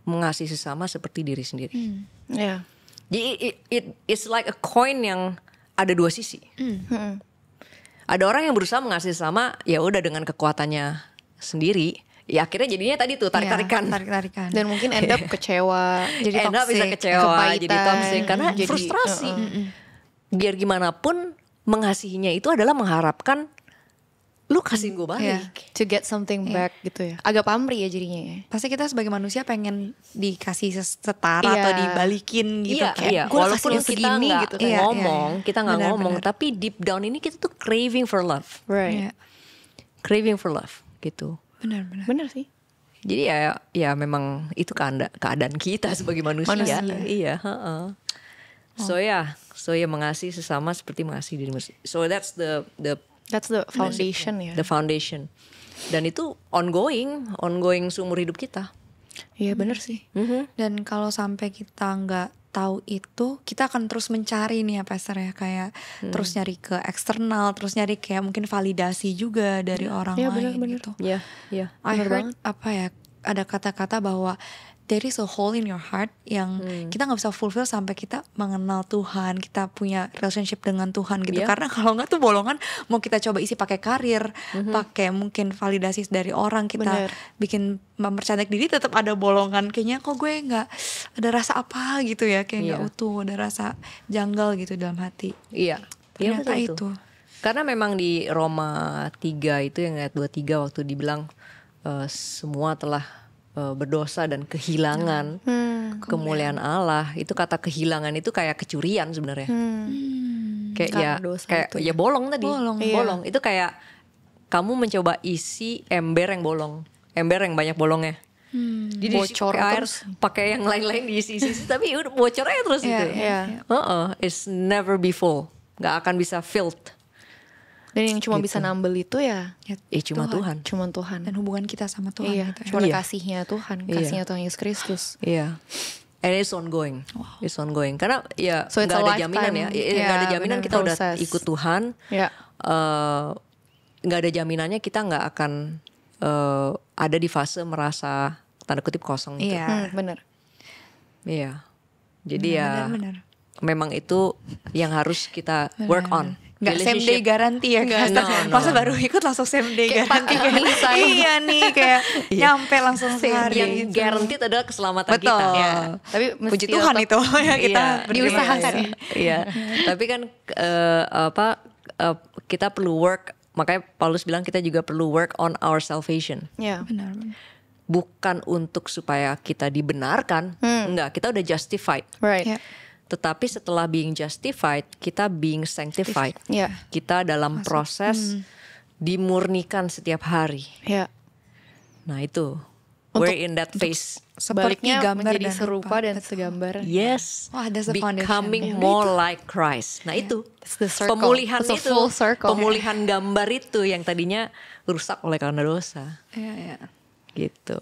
mengasihi sesama seperti diri sendiri. Yeah. Jadi it's like a coin yang ada dua sisi. Ada orang yang berusaha mengasihi sesama, ya udah dengan kekuatannya sendiri. Ya akhirnya jadinya tadi tuh tarik-tarikan. Ya, tarik-tarikan. Dan mungkin end up kecewa, jadi End up bisa toxic, kecewa, kepahitan, jadi toxic karena jadi, frustrasi. Biar gimana pun mengasihinya itu adalah mengharapkan lu kasihin gue balik. Iya. to get something back gitu ya. Agak pamrih ya jadinya ya. Pasti kita sebagai manusia pengen dikasih setara Iya. atau dibalikin gitu. Iya, Kayak, iya. "Gua Walaupun kasih kita segini," nggak gitu kan. Iya, ngomong, iya, iya. kita nggak Benar, ngomong, benar. tapi deep down ini kita tuh craving for love, Right. Iya, craving for love gitu. benar-benar. Bener sih. Jadi ya memang itu keadaan kita sebagai manusia. Iya. So ya mengasihi sesama seperti mengasihi dirimu. So that's the That's the foundation ya. the foundation. Dan itu ongoing seumur hidup kita. Iya bener sih. Dan kalau sampai kita nggak tahu itu, kita akan terus mencari nih ya Pastor ya, kayak terus nyari ke eksternal, terus nyari kayak mungkin validasi juga dari orang Iya, lain benar-benar. gitu. Iya, iya. I Bener heard apa ya, ada kata-kata bahwa there is a hole in your heart yang kita nggak bisa fulfill sampai kita mengenal Tuhan, kita punya relationship dengan Tuhan gitu. Iya. Karena kalau nggak tuh bolongan mau kita coba isi pakai karir, pakai mungkin validasi dari orang, kita Bener. bikin mempercantik diri, tetap ada bolongan. Kayaknya kok gue nggak ada rasa apa gitu ya, kayak nggak Iya. utuh, ada rasa janggal gitu dalam hati. Iya. Ternyata betul itu. Karena memang di Roma 3 itu yang ayat 23 waktu dibilang semua telah berdosa dan kehilangan kemuliaan Allah. Itu kata kehilangan itu kayak kecurian sebenarnya. Kayak Karena ya dosa kayak itu ya bolong tadi. Bolong. Bolong. Itu kayak kamu mencoba isi ember yang bolong. Ember yang banyak bolongnya. Jadi Bocor pakai air, terus. pakai yang lain-lain diisi-isi, tapi udah bocor aja terus Iya, gitu. iya. It's never be full, nggak akan bisa filled. Dan yang cuma bisa nambel itu ya Cuma Tuhan. cuman Tuhan. Dan hubungan kita sama Tuhan Iya, gitu ya. cuma Iya. kasihnya Tuhan, Iya. kasihnya Tuhan Yesus Kristus. Iya. And it's ongoing. It's ongoing. Karena ya So it's nggak a ada jaminan ya. lifetime. Nggak ada Ya, jaminan benar. kita udah Proses. ikut Tuhan. Ya. Nggak ada jaminannya kita nggak akan ada di fase merasa tanda kutip kosong gitu. Iya. Bener. Iya. Jadi ya Benar. memang itu yang harus kita work on. Nggak same day garanti ya kan? Masa baru ikut langsung same day Kayak garanti panti misal. Iya nih kayak nyampe langsung sehari Yang gitu. guaranteed adalah keselamatan Betul. kita. Ya. Tapi mesti Puji Tuhan tetap- itu ya kita Iya, berterima diusahakan kasih. Iya. Tapi kan kita perlu work. Makanya Paulus bilang kita juga perlu work on our salvation. Ya. Benar. Bukan untuk supaya kita dibenarkan, enggak, kita udah justified. Right. Ya. Tetapi setelah being justified, kita being sanctified. Ya. Kita dalam proses dimurnikan setiap hari. Ya. Nah itu, we're in that phase. Seperti Sebaliknya gambar menjadi dan serupa rupa. dan segambar. Yes, Wah, that's the foundation. becoming Ya. more like Christ. Nah itu, It's the circle. pemulihan It's a itu, full circle. pemulihan gambar itu yang tadinya rusak oleh karena dosa, Iya. gitu.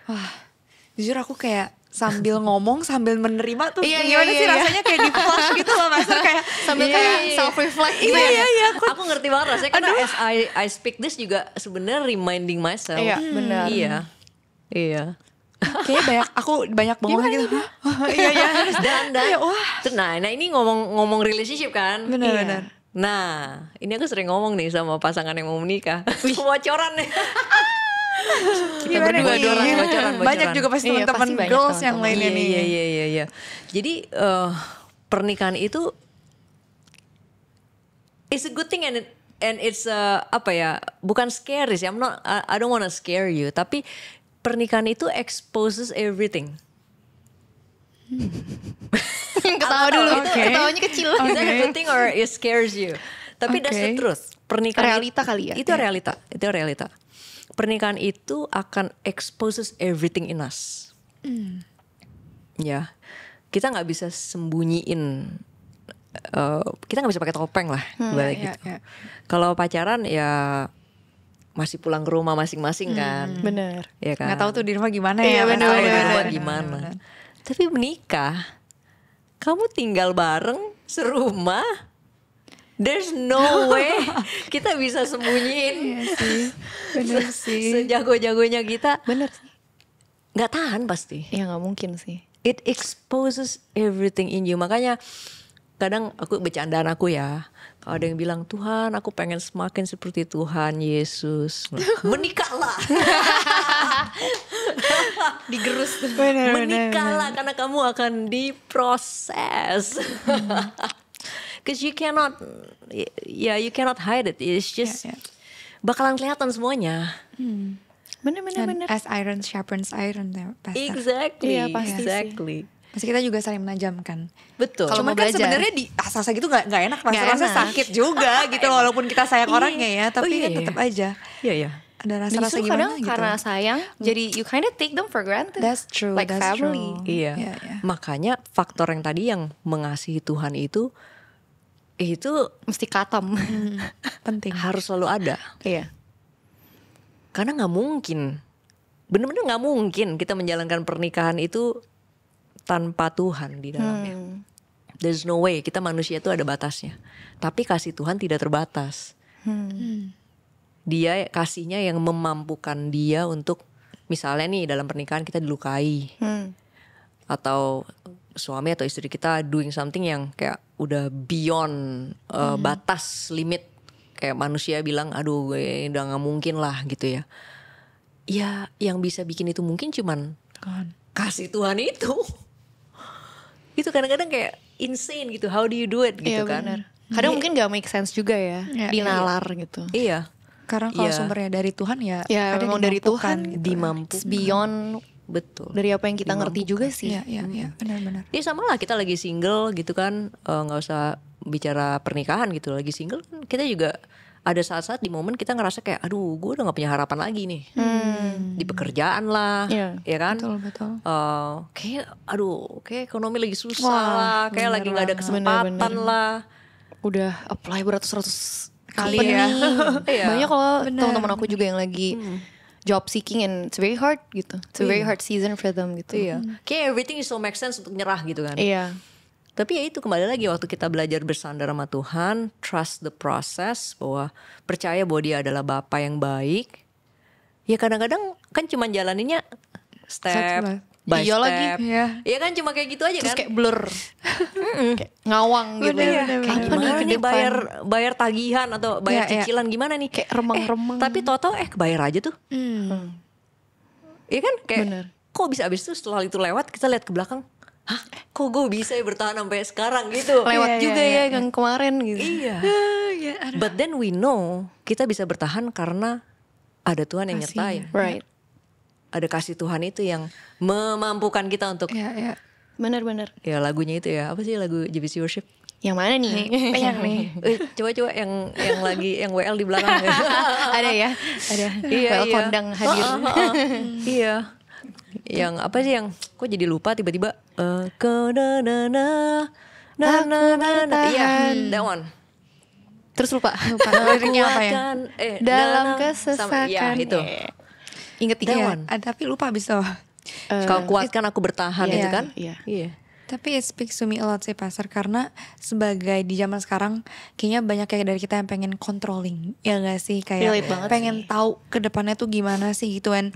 Wah, jujur aku kayak sambil ngomong sambil menerima tuh Iya, gimana iya, sih iya. rasanya kayak di flash gitu loh Master kayak Sambil kayak self reflect gitu ya. iya Aku ngerti banget rasanya karena as I speak this juga sebenarnya reminding myself. Iya, benar. Iya. kayak aku banyak bengong gitu. Iya. Dan Iya, wah. nah ini ngomong relationship kan. Benar. Nah, ini aku sering ngomong nih sama pasangan yang mau menikah. Bocoran nih. Gimana berdua nih? doang, bocoran. Banyak juga pasti Iya, teman-teman pasti banyak girls yang teman-teman. lainnya nih. Iya. Jadi pernikahan itu it's a good thing and it's apa ya? Bukan scary sih. I don't wanna scare you. Tapi pernikahan itu exposes everything. Ketawa dulu. Oke. Ketawanya kecil. Is that a good thing or it scares you? Tapi that's the Oke. truth. Pernikahan Realita kali ya? Itu realita. Itu realita. Pernikahan itu akan exposes everything in us. Ya, kita nggak bisa sembunyiin. Kita nggak bisa pakai topeng lah, balik iya, gitu. iya. Kalau pacaran ya masih pulang ke rumah masing-masing kan. Bener. Ya kan. Nggak tahu tuh di rumah gimana Iya, ya. Nggak tahu di benar. rumah gimana. Tapi menikah, kamu tinggal bareng serumah. There's no way kita bisa sembunyiin. Iya sih. Bener sih. Sejago-jagonya kita Bener sih. nggak tahan pasti. Ya gak mungkin sih. It exposes everything in you. Makanya kadang aku bercandaan aku ya. Kalau ada yang bilang Tuhan, aku pengen semakin seperti Tuhan Yesus. Menikahlah. Digerus tuh. Bener. Menikahlah karena kamu akan diproses. Cause you cannot hide it. It's just Ya. bakalan kelihatan semuanya. Bener. Dan as iron sharpens iron ya, Pastor. Exactly. Iya, pasti sih. Exactly. Pasti kita juga saling menajamkan. Betul. Kalau Cuman mau kan belajar. sebenarnya di asal gitu nggak enak, Nggak rasa enak. sakit juga gitu loh, walaupun kita sayang orangnya ya, tapi iya, kan iya. tetap aja Iya. ada rasa-rasa Justru gimana kadang gitu. karena sayang, jadi you kinda take them for granted. That's true, Like that's family. true. Iya. Iya, iya. Makanya faktor yang tadi yang mengasihi Tuhan itu Mesti katam. Penting. harus selalu ada. Iya. Karena nggak mungkin, bener-bener nggak mungkin kita menjalankan pernikahan itu tanpa Tuhan di dalamnya. There's no way, kita manusia itu ada batasnya. Tapi kasih Tuhan tidak terbatas. Dia kasihnya yang memampukan dia untuk, misalnya nih dalam pernikahan kita dilukai. Atau suami atau istri kita doing something yang kayak udah beyond batas limit, kayak manusia bilang aduh gue udah nggak mungkin lah gitu ya. Ya yang bisa bikin itu mungkin cuman kasih Tuhan itu. Itu kadang-kadang kayak insane gitu, how do you do it gitu Iya kan. bener. Kadang mungkin gak make sense juga ya, Iya, dinalar gitu. Iya, Karena kalau Iya. sumbernya dari Tuhan ya, Ya kadang memang dari dimampukan Tuhan gitu. dimampu. It's beyond Betul. dari apa yang kita ngerti juga sih. Iya, benar-benar. Ya sama lah, kita lagi single gitu kan, nggak usah bicara pernikahan gitu, lagi single kan kita juga ada saat-saat di momen kita ngerasa kayak aduh gue udah gak punya harapan lagi nih. Di pekerjaan lah, Iya. ya kan? Betul. Kayak ekonomi lagi susah lah, kayak lagi nggak ada kesempatan Bener-bener. lah. Udah apply beratus-ratus Kali company. ya. Iya. Banyak kalau Bener. teman-teman aku juga yang lagi job seeking and it's very hard gitu. It's a very hard season for them gitu. Iya, kayak everything is so make sense untuk nyerah gitu kan. Iya. Tapi ya itu kembali lagi waktu kita belajar bersandar sama Tuhan, trust the process, bahwa percaya bahwa Dia adalah Bapa yang baik. Ya kadang-kadang kan cuma jalaninnya step by Iya step. lagi. Iya. Ya kan cuma kayak gitu aja Terus kan. kayak blur. Kayak ngawang gitu. Bener. Kayak Gimana gimana nih bayar tagihan atau bayar Iya, iya. cicilan gimana nih? Kayak remang-remang. Tapi total kebayar aja tuh. Iya kan kayak Bener. kok bisa abis itu setelah itu lewat kita lihat ke belakang. Hah, kok gue bisa ya bertahan sampai sekarang gitu. Lewat Iya, juga iya, ya yang kemarin gitu. Iya. Iya, aduh. But then we know kita bisa bertahan karena ada Tuhan yang nyertain. Right. Ada kasih Tuhan itu yang memampukan kita untuk Iya. Bener-bener. ya lagunya itu ya apa sih lagu JVC Worship? Yang mana nih? Yang nih. Coba yang lagi yang WL di belakang. Ada ya? Ada. Iya, Well, iya. kondang hadir. Iya. Yang apa sih yang kok jadi lupa tiba-tiba iya, that one. Terus lupa. Liriknya apa ya? Dalam sama, ya, kesesakan. itu. Ingat tiga. That Iya, one. tapi lupa abis itu. Kau kuatkan aku bertahan Iya, itu kan? iya. Iya. Tapi it speaks to me a lot sih Pastor, karena sebagai di zaman sekarang kayaknya banyak kayak dari kita yang pengen controlling, ya gak sih, kayak Relate banget pengen tahu ke depannya tuh gimana sih gitu, and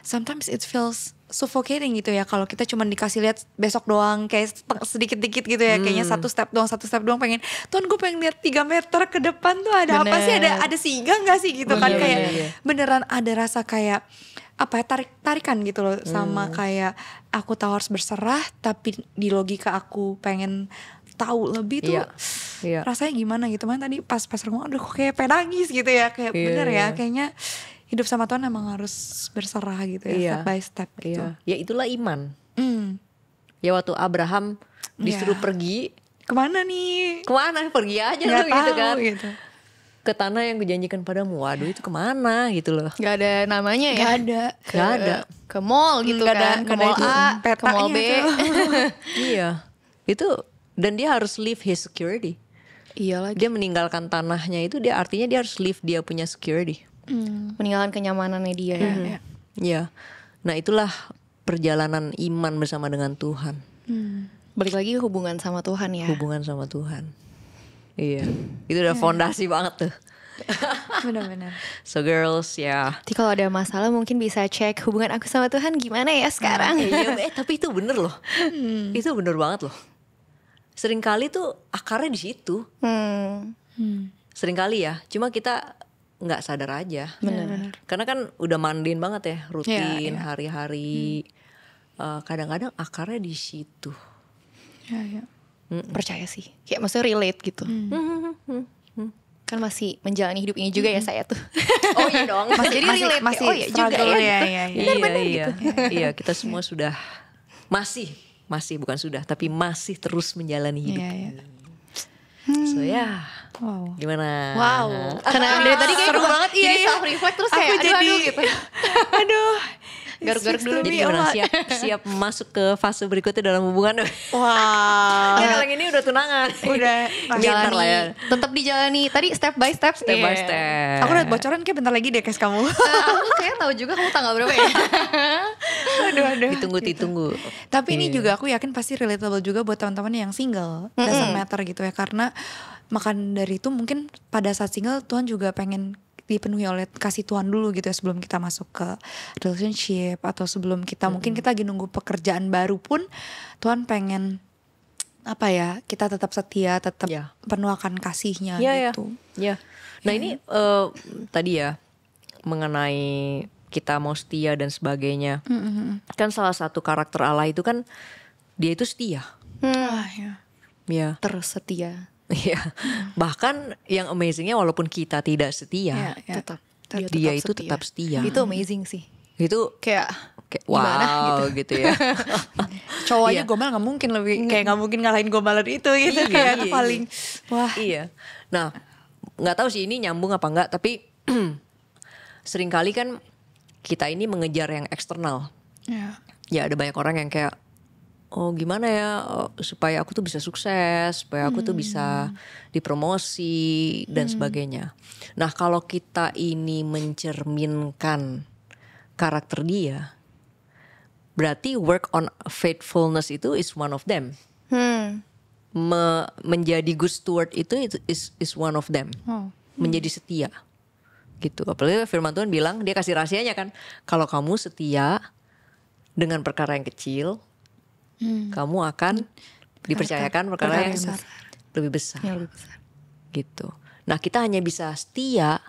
sometimes it feels suffocating gitu ya kalau kita cuma dikasih lihat besok doang kayak sedikit-dikit gitu ya, kayaknya satu step doang pengen Tuhan gue pengen lihat 3 meter ke depan tuh ada apa sih, ada singa gak sih gitu kan, Bener, kayak bener. beneran ada rasa kayak apa ya, tarikan gitu loh, sama kayak aku tahu harus berserah tapi di logika aku pengen tahu lebih tuh. Iya, iya. Rasanya gimana gitu, man tadi pas ngomong aduh kok kayak pengen nangis gitu ya, kayak Iya, bener ya, iya. kayaknya hidup sama Tuhan emang harus berserah gitu ya, step by step gitu. Iya. Ya itulah iman. Hmm. Ya waktu Abraham disuruh Iya. pergi, Kemana nih? kemana? Pergi aja Nggak lu gitu tahu kan. gitu. Ke tanah yang kujanjikan padamu. Waduh itu kemana gitu loh. Gak ada namanya ya? Gak ada. Gak ada. Ke mall gitu Nggak ada- kan. Ke nggak ada mall itu A, ke petanya mall B. tuh. Iya. Itu dan dia harus leave his security. Iya lagi. Dia meninggalkan tanahnya itu dia artinya dia harus leave dia punya security. Meninggalkan kenyamanannya dia ya. Iya. Nah itulah perjalanan iman bersama dengan Tuhan. Balik lagi hubungan sama Tuhan ya. Hubungan sama Tuhan. Iya. Itu udah fondasi banget tuh. Bener-bener. So girls ya. Jadi kalau ada masalah mungkin bisa cek hubungan aku sama Tuhan gimana ya sekarang. Iya, tapi itu bener loh. Itu bener banget loh. Seringkali tuh akarnya di situ. Seringkali ya. Cuma kita nggak sadar aja. Bener. Karena kan udah mandiin banget ya, rutin Iya, iya. hari-hari. Kadang-kadang akarnya di situ. Ya, ya. Percaya sih. Kayak maksudnya relate gitu. Kan masih menjalani hidup ini juga ya saya tuh. Oh iya dong. Jadi relate masih kayak, oh iya juga struggle ya. ya, gitu. ya, ya. Benar-benar iya, gitu. iya, kita semua sudah masih bukan sudah, tapi masih terus menjalani hidup. Iya, iya. So ya, Wow. gimana? Wow. Karena dari tadi kayak Seru gue banget, iya, jadi iya. self reflect terus Aku kayak aduh jadi- gitu. Aduh. Garuk-garuk dulu. Jadi Ya gimana? Allah. Siap masuk ke fase berikutnya dalam hubungan? Wow. Ya kalau yang ini udah tunangan. Udah Bentar lah ya. Tetap dijalani. Tadi step by step. Step by Iya. step. Aku udah bocoran kayak bentar lagi deh kes kamu. Aku kayak tahu juga kamu tanggal berapa ya. aduh. Ditunggu. Tapi ini juga aku yakin pasti relatable juga buat teman-teman yang single. Doesn't matter gitu ya. Karena makan dari itu mungkin pada saat single Tuhan juga pengen dipenuhi oleh kasih Tuhan dulu gitu ya, sebelum kita masuk ke relationship atau sebelum kita mungkin kita lagi nunggu pekerjaan baru pun Tuhan pengen apa ya, kita tetap setia, tetap Ya. penuh akan kasihnya Ya. gitu. Ya. Nah ini tadi ya mengenai kita mau setia dan sebagainya. Kan salah satu karakter Allah itu kan dia itu setia. Ah, ya. Ya. Terus setia. Iya. Bahkan yang amazingnya walaupun kita tidak setia, Ya. Tetap. dia itu tetap setia. Itu amazing sih. Itu Kayak kayak gimana wow gitu ya. Cowok aja Iya. gombal gak mungkin lebih kayak gak mungkin ngalahin gombalan itu gitu. Iya, Kayak itu iya, paling wah. Iya. Nah, nggak tahu sih ini nyambung apa enggak, tapi seringkali kan kita ini mengejar yang eksternal. Ya. Ya ada banyak orang yang kayak, oh gimana ya supaya aku tuh bisa sukses, supaya aku tuh bisa dipromosi dan sebagainya. Nah kalau kita ini mencerminkan karakter dia, berarti work on faithfulness itu is one of them. Menjadi good steward itu is one of them. Menjadi setia gitu. Apalagi firman Tuhan bilang, dia kasih rahasianya kan, kalau kamu setia dengan perkara yang kecil, kamu akan dipercayakan perkara yang lebih besar. Yang lebih besar. Gitu. Nah kita hanya bisa setia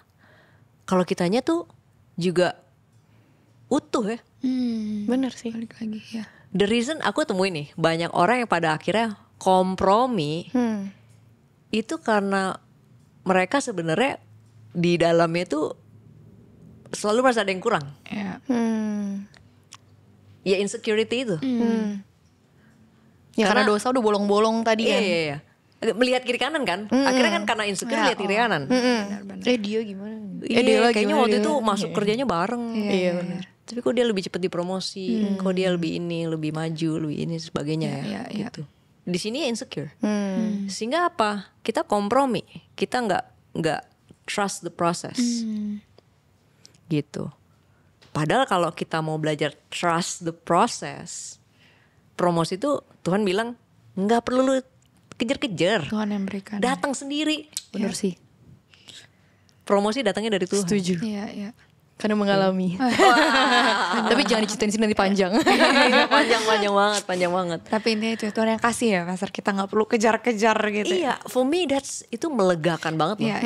kalau kitanya tuh juga utuh ya. Bener sih. Balik lagi ya. The reason aku temuin nih, banyak orang yang pada akhirnya kompromi itu karena mereka sebenarnya di dalamnya tuh selalu merasa ada yang kurang. Ya. Ya insecurity itu. Ya karena dosa udah bolong-bolong tadi kan. Iya. Melihat kiri kanan kan. Akhirnya kan karena insecure lihat kiri kanan. Dia gimana? Iya, dia lagi kayaknya gimana waktu dia? itu masuk kerjanya bareng. Iya benar. Tapi kok dia lebih cepat dipromosi, kok dia lebih ini, lebih maju, lebih ini sebagainya ya. Gitu. Di sini insecure. Sehingga apa? Kita kompromi. Kita nggak trust the process. Gitu. Padahal kalau kita mau belajar trust the process, promosi itu Tuhan bilang nggak perlu lu kejar-kejar. Tuhan yang berikan. Datang sendiri. Bener sih. Promosi datangnya dari Tuhan. Setuju. Iya. Karena mengalami. Tapi jangan diceritain sini nanti panjang. panjang banget. Tapi intinya itu Tuhan yang kasih ya Pastor, kita nggak perlu kejar-kejar gitu. Iya, for me itu melegakan banget loh. Iya.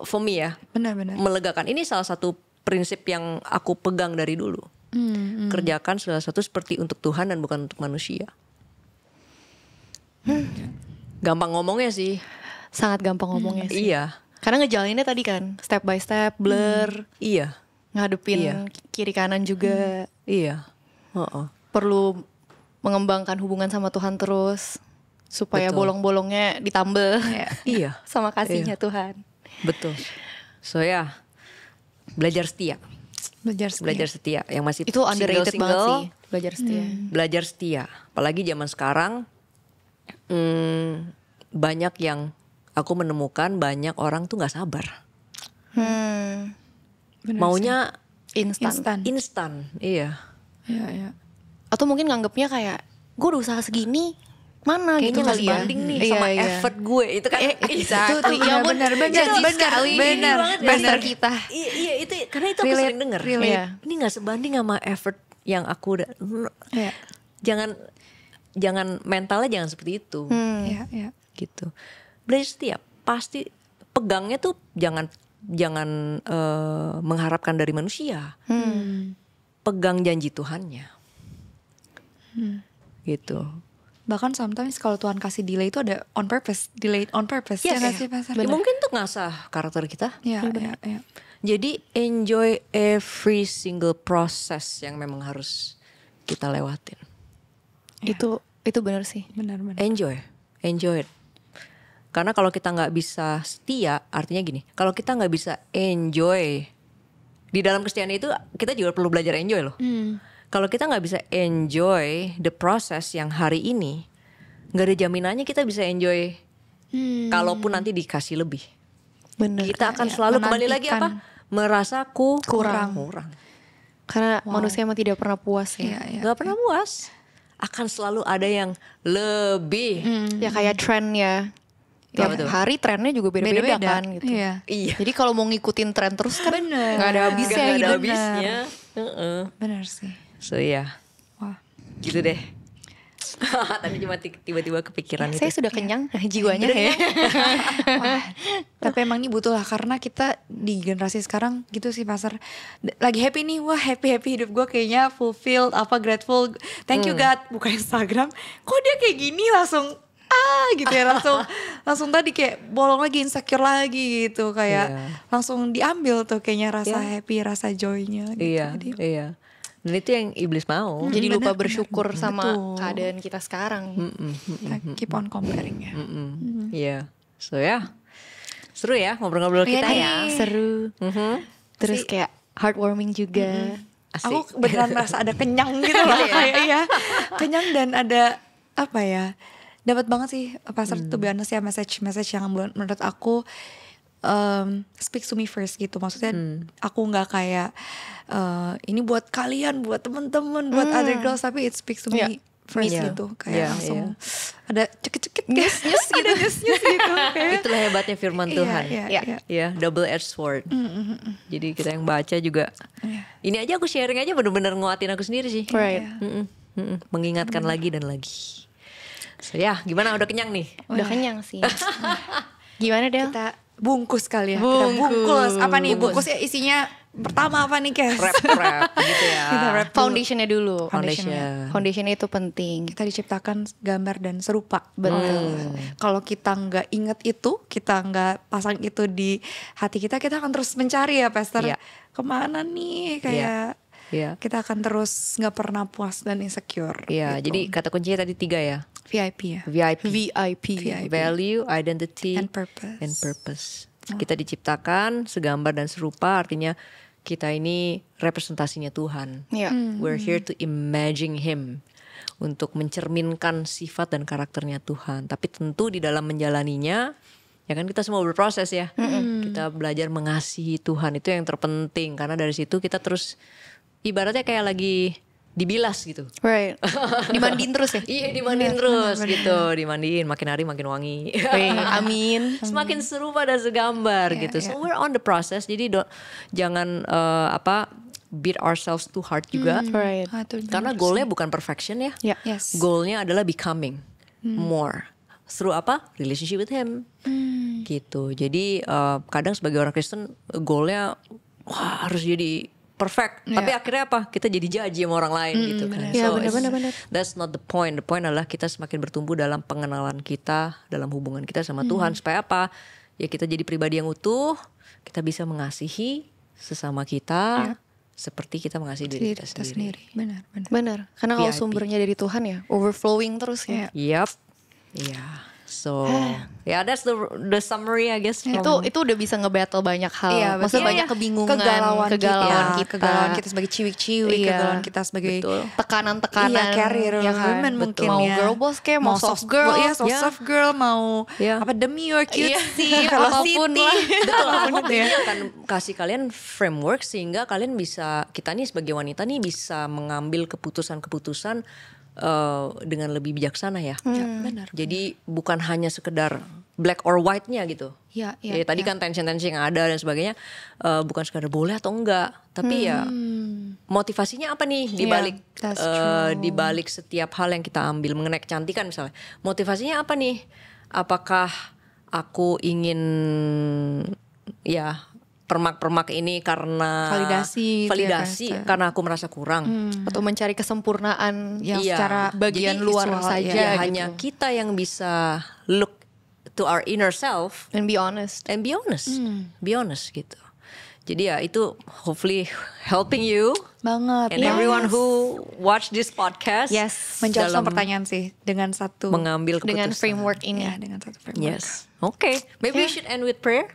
For me ya, Benar-benar. melegakan. Ini salah satu prinsip yang aku pegang dari dulu. Kerjakan segala sesuatu seperti untuk Tuhan dan bukan untuk manusia. Gampang ngomongnya sih. Sangat gampang ngomongnya sih. Iya. Karena ngejalaninnya tadi kan step by step, blur, Iya. ngadepin kiri kanan juga. Iya. Perlu mengembangkan hubungan sama Tuhan terus supaya Betul. bolong-bolongnya ditambel Iya. sama kasihnya Tuhan. Betul. So ya, belajar setia. Belajar setia. Yang masih Itu underrated single-single, banget sih, belajar setia. Belajar setia. Apalagi zaman sekarang banyak yang aku menemukan banyak orang tuh nggak sabar. Maunya Instan. instan. Iya. Iya. Atau mungkin nganggapnya kayak gue udah usaha segini, mana Kayaknya gitu nggak kali ya. sebanding nih Iya, sama iya. effort gue. Itu kan Exactly. Itu Ya ampun, benar. Master kita. Iya itu karena itu aku Relate, sering denger. relate. Iya. Ini nggak sebanding sama effort yang aku udah. Iya. Jangan mentalnya jangan seperti itu. Iya. Gitu. Belajar setia pasti pegangnya tuh jangan mengharapkan dari manusia. Pegang janji Tuhannya. Gitu. Bahkan sometimes kalau Tuhan kasih delay itu ada on purpose, delayed on purpose. Yes, Ya nggak sih Pastor? Ya, mungkin tuh ngasah karakter kita. Iya. Jadi enjoy every single process yang memang harus kita lewatin. Itu benar sih. Benar. Enjoy it. Karena kalau kita nggak bisa setia, artinya gini, kalau kita nggak bisa enjoy di dalam kesetiaan itu, kita juga perlu belajar enjoy loh. Kalau kita nggak bisa enjoy the process yang hari ini, nggak ada jaminannya kita bisa enjoy. Kalaupun nanti dikasih lebih, Benar. kita akan selalu kembali lagi apa? Merasa kurang. Karena manusia emang tidak pernah puas ya. Nggak pernah puas. Akan selalu ada yang lebih. Ya kayak tren ya. Tiap Betul. hari trennya juga beda-beda kan gitu. Iya. Jadi kalau mau ngikutin tren terus kan Bener. nggak ada habisnya Nggak ada gitu. habisnya. Benar sih. So ya, Wah. gitu deh. Tadi cuma tiba-tiba kepikiran Saya itu. sudah kenyang jiwanya ya. Wah, tapi emang ini butuh lah karena kita di generasi sekarang gitu sih Pastor. Lagi happy nih, wah happy hidup gue kayaknya fulfilled, grateful. Thank you God. Buka Instagram, kok dia kayak gini langsung gitu ya langsung tadi kayak bolong lagi, insecure lagi gitu kayak langsung diambil tuh kayaknya rasa happy, rasa joy-nya gitu. Iya. Dan itu yang iblis mau. Jadi lupa Bener, bersyukur sama betul. keadaan kita sekarang. Kita keep on comparing ya. Iya. So ya. Seru ya ngobrol-ngobrol Iya kita nih. ya. Seru. Terus kayak heartwarming juga. Asik. Aku beneran merasa ada kenyang gitu loh kayak ya. Kenyang dan ada apa ya? Dapat banget sih Pastor to be honest ya message yang menurut aku speak to me first gitu. Maksudnya aku nggak kayak ini buat kalian, buat temen-temen, buat other girls, tapi it speaks to me Yeah. first Yeah. gitu. Yeah, Kayak langsung ada cekit-cekit nyus gitu. Ada nyus gitu. Kayak, Itulah hebatnya firman Tuhan. Iya, Iya. iya. Ya, double edged sword. Jadi kita yang baca juga. Ini aja aku sharing aja bener-bener nguatin aku sendiri sih. Right. Mengingatkan lagi dan lagi. So ya, gimana udah kenyang nih? Udah kenyang sih. Gimana Del? Kita bungkus kali ya. Bungkus. Kita bungkus. Apa nih bungkusnya isinya? Pertama apa nih Kes? Rap gitu ya. Kita wrap dulu. Foundationnya dulu. Foundation. Foundationnya itu penting. Kita diciptakan gambar dan serupa. Betul. Kalau kita nggak ingat itu, kita nggak pasang itu di hati kita akan terus mencari ya, Pastor. Iya. Kemana nih? Kayak Iya. kita akan terus nggak pernah puas dan insecure. Iya, gitu. jadi kata kuncinya tadi 3 ya. VIP ya. VIP. VIP. Value, identity, And purpose. and purpose. Kita diciptakan segambar dan serupa, artinya kita ini representasinya Tuhan. Iya. We're here to imagine Him, untuk mencerminkan sifat dan karakternya Tuhan. Tapi tentu di dalam menjalaninya, ya kan kita semua berproses ya. Kita belajar mengasihi Tuhan, itu yang terpenting. Karena dari situ kita terus ibaratnya kayak lagi dibilas gitu. Right. Dimandiin terus ya? Iya, dimandiin terus gitu, dimandiin makin hari makin wangi. Amin. Semakin serupa dan segambar gitu. So we're on the process. Jadi jangan beat ourselves too hard juga. Right. Ah, itu Karena goalnya bukan perfection ya. Ya. Yes. Goalnya adalah becoming more. Through apa? Relationship with Him. Gitu. Jadi kadang sebagai orang Kristen goalnya wah harus jadi perfect. Tapi akhirnya apa? Kita jadi judge sama orang lain gitu kan. Ya, So benar-benar. that's not the point. The point adalah kita semakin bertumbuh dalam pengenalan kita, dalam hubungan kita sama Tuhan. Supaya apa? Ya kita jadi pribadi yang utuh. Kita bisa mengasihi sesama kita seperti kita mengasihi diri kita sendiri. Benar. Benar. Karena kalau VIP. sumbernya dari Tuhan ya, overflowing terus ya. Yep. Yeah. So yeah, that's the summary I guess. Itu udah bisa nge-battle banyak hal. Iya, Maksudnya betul. banyak kebingungan, kegalauan kita, kita. kegalauan kita sebagai ciwik-ciwik, Iya. kegalauan kita sebagai Tekanan-tekanan. iya, career ya kan? women mungkin Mau ya. girl boss kayak mau soft girl. Iya, soft girl mau Iya. apa demi your Iya. cutesy, Apapun velocity. lah. Betul, Apapun aku itu ya. ini akan kasih kalian framework sehingga kalian bisa, kita nih sebagai wanita nih bisa mengambil keputusan-keputusan dengan lebih bijaksana ya. Benar. Jadi bukan hanya sekedar black or white-nya gitu. Iya, Ya, tadi kan tension-tension yang ada dan sebagainya bukan sekedar boleh atau enggak, tapi ya motivasinya apa nih di balik that's true. di balik setiap hal yang kita ambil mengenai kecantikan misalnya. Motivasinya apa nih? Apakah aku ingin ya permak-permak ini karena Validasi gitu ya, kan? karena aku merasa kurang. Atau mencari kesempurnaan Yang Iya. secara bagian Jadi luar visual, saja Ya, gitu. hanya kita yang bisa look to our inner self And be honest. and be honest gitu. Jadi ya itu hopefully helping you banget. and everyone who watch this podcast. Yes. Menjawab dalam semua pertanyaan sih dengan satu mengambil keputusan. Dengan framework ini. ya, dengan satu framework. Yes. Okay. Maybe we should end with prayer.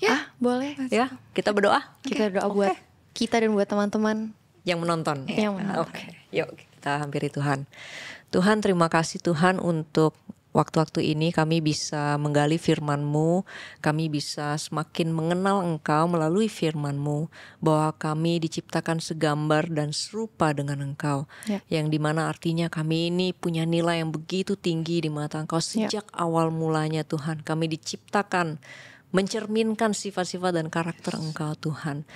Ah, boleh. Ya, kita berdoa Kita doa buat kita dan buat teman-teman yang menonton. yang menonton. Oke, yuk kita hampiri Tuhan. Tuhan, terima kasih Tuhan untuk waktu-waktu ini kami bisa menggali firman-Mu, kami bisa semakin mengenal Engkau melalui firman-Mu, bahwa kami diciptakan segambar dan serupa dengan Engkau, Ya. yang dimana artinya kami ini punya nilai yang begitu tinggi di mata Engkau sejak awal mulanya Tuhan. Kami diciptakan mencerminkan sifat-sifat dan karakter Engkau Tuhan.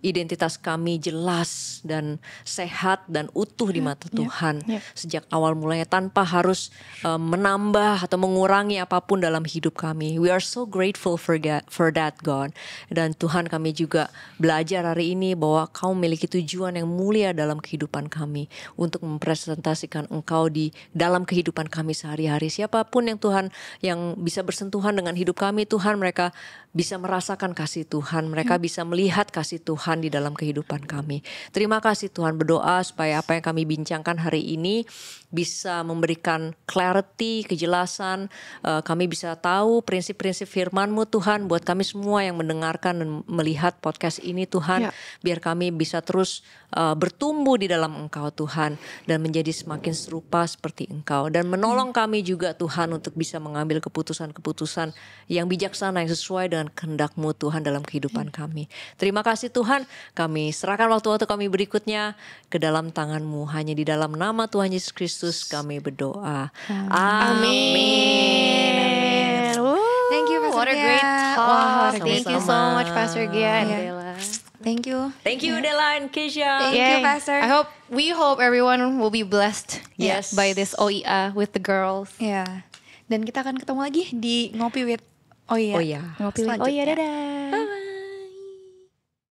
Identitas kami jelas dan sehat dan utuh di mata Tuhan sejak awal mulanya tanpa harus menambah atau mengurangi apapun dalam hidup kami. We are so grateful for that God. Dan Tuhan, kami juga belajar hari ini bahwa Kau memiliki tujuan yang mulia dalam kehidupan kami untuk mempresentasikan Engkau di dalam kehidupan kami sehari-hari. Siapapun yang Tuhan yang bisa bersentuhan dengan hidup kami, Tuhan, mereka bisa merasakan kasih Tuhan, mereka bisa melihat kasih Tuhan di dalam kehidupan kami. Terima kasih Tuhan, berdoa supaya apa yang kami bincangkan hari ini bisa memberikan clarity, kejelasan. Kami bisa tahu prinsip-prinsip firman-Mu Tuhan buat kami semua yang mendengarkan dan melihat podcast ini Tuhan. Biar kami bisa terus bertumbuh di dalam Engkau Tuhan dan menjadi semakin serupa seperti Engkau. Dan menolong kami juga Tuhan untuk bisa mengambil keputusan-keputusan yang bijaksana yang sesuai dengan kehendak-Mu Tuhan dalam kehidupan kami. Terima kasih Tuhan, kami serahkan waktu-waktu kami berikutnya ke dalam tangan-Mu. Hanya di dalam nama Tuhan Yesus Kristus kami berdoa. Amin. Thank you, Pastor What a Gia. great talk. Wah, Thank you so sama-sama. much, Pastor Gia and Yeah. Dela. Thank you. Thank you Dela and Keisha. Thank you, Pastor. We hope everyone will be blessed Yes. by this OIA with the girls. Ya. Dan kita akan ketemu lagi di Ngopi with Oh iya. Oh iya. Ngopi. Oh iya, dadah.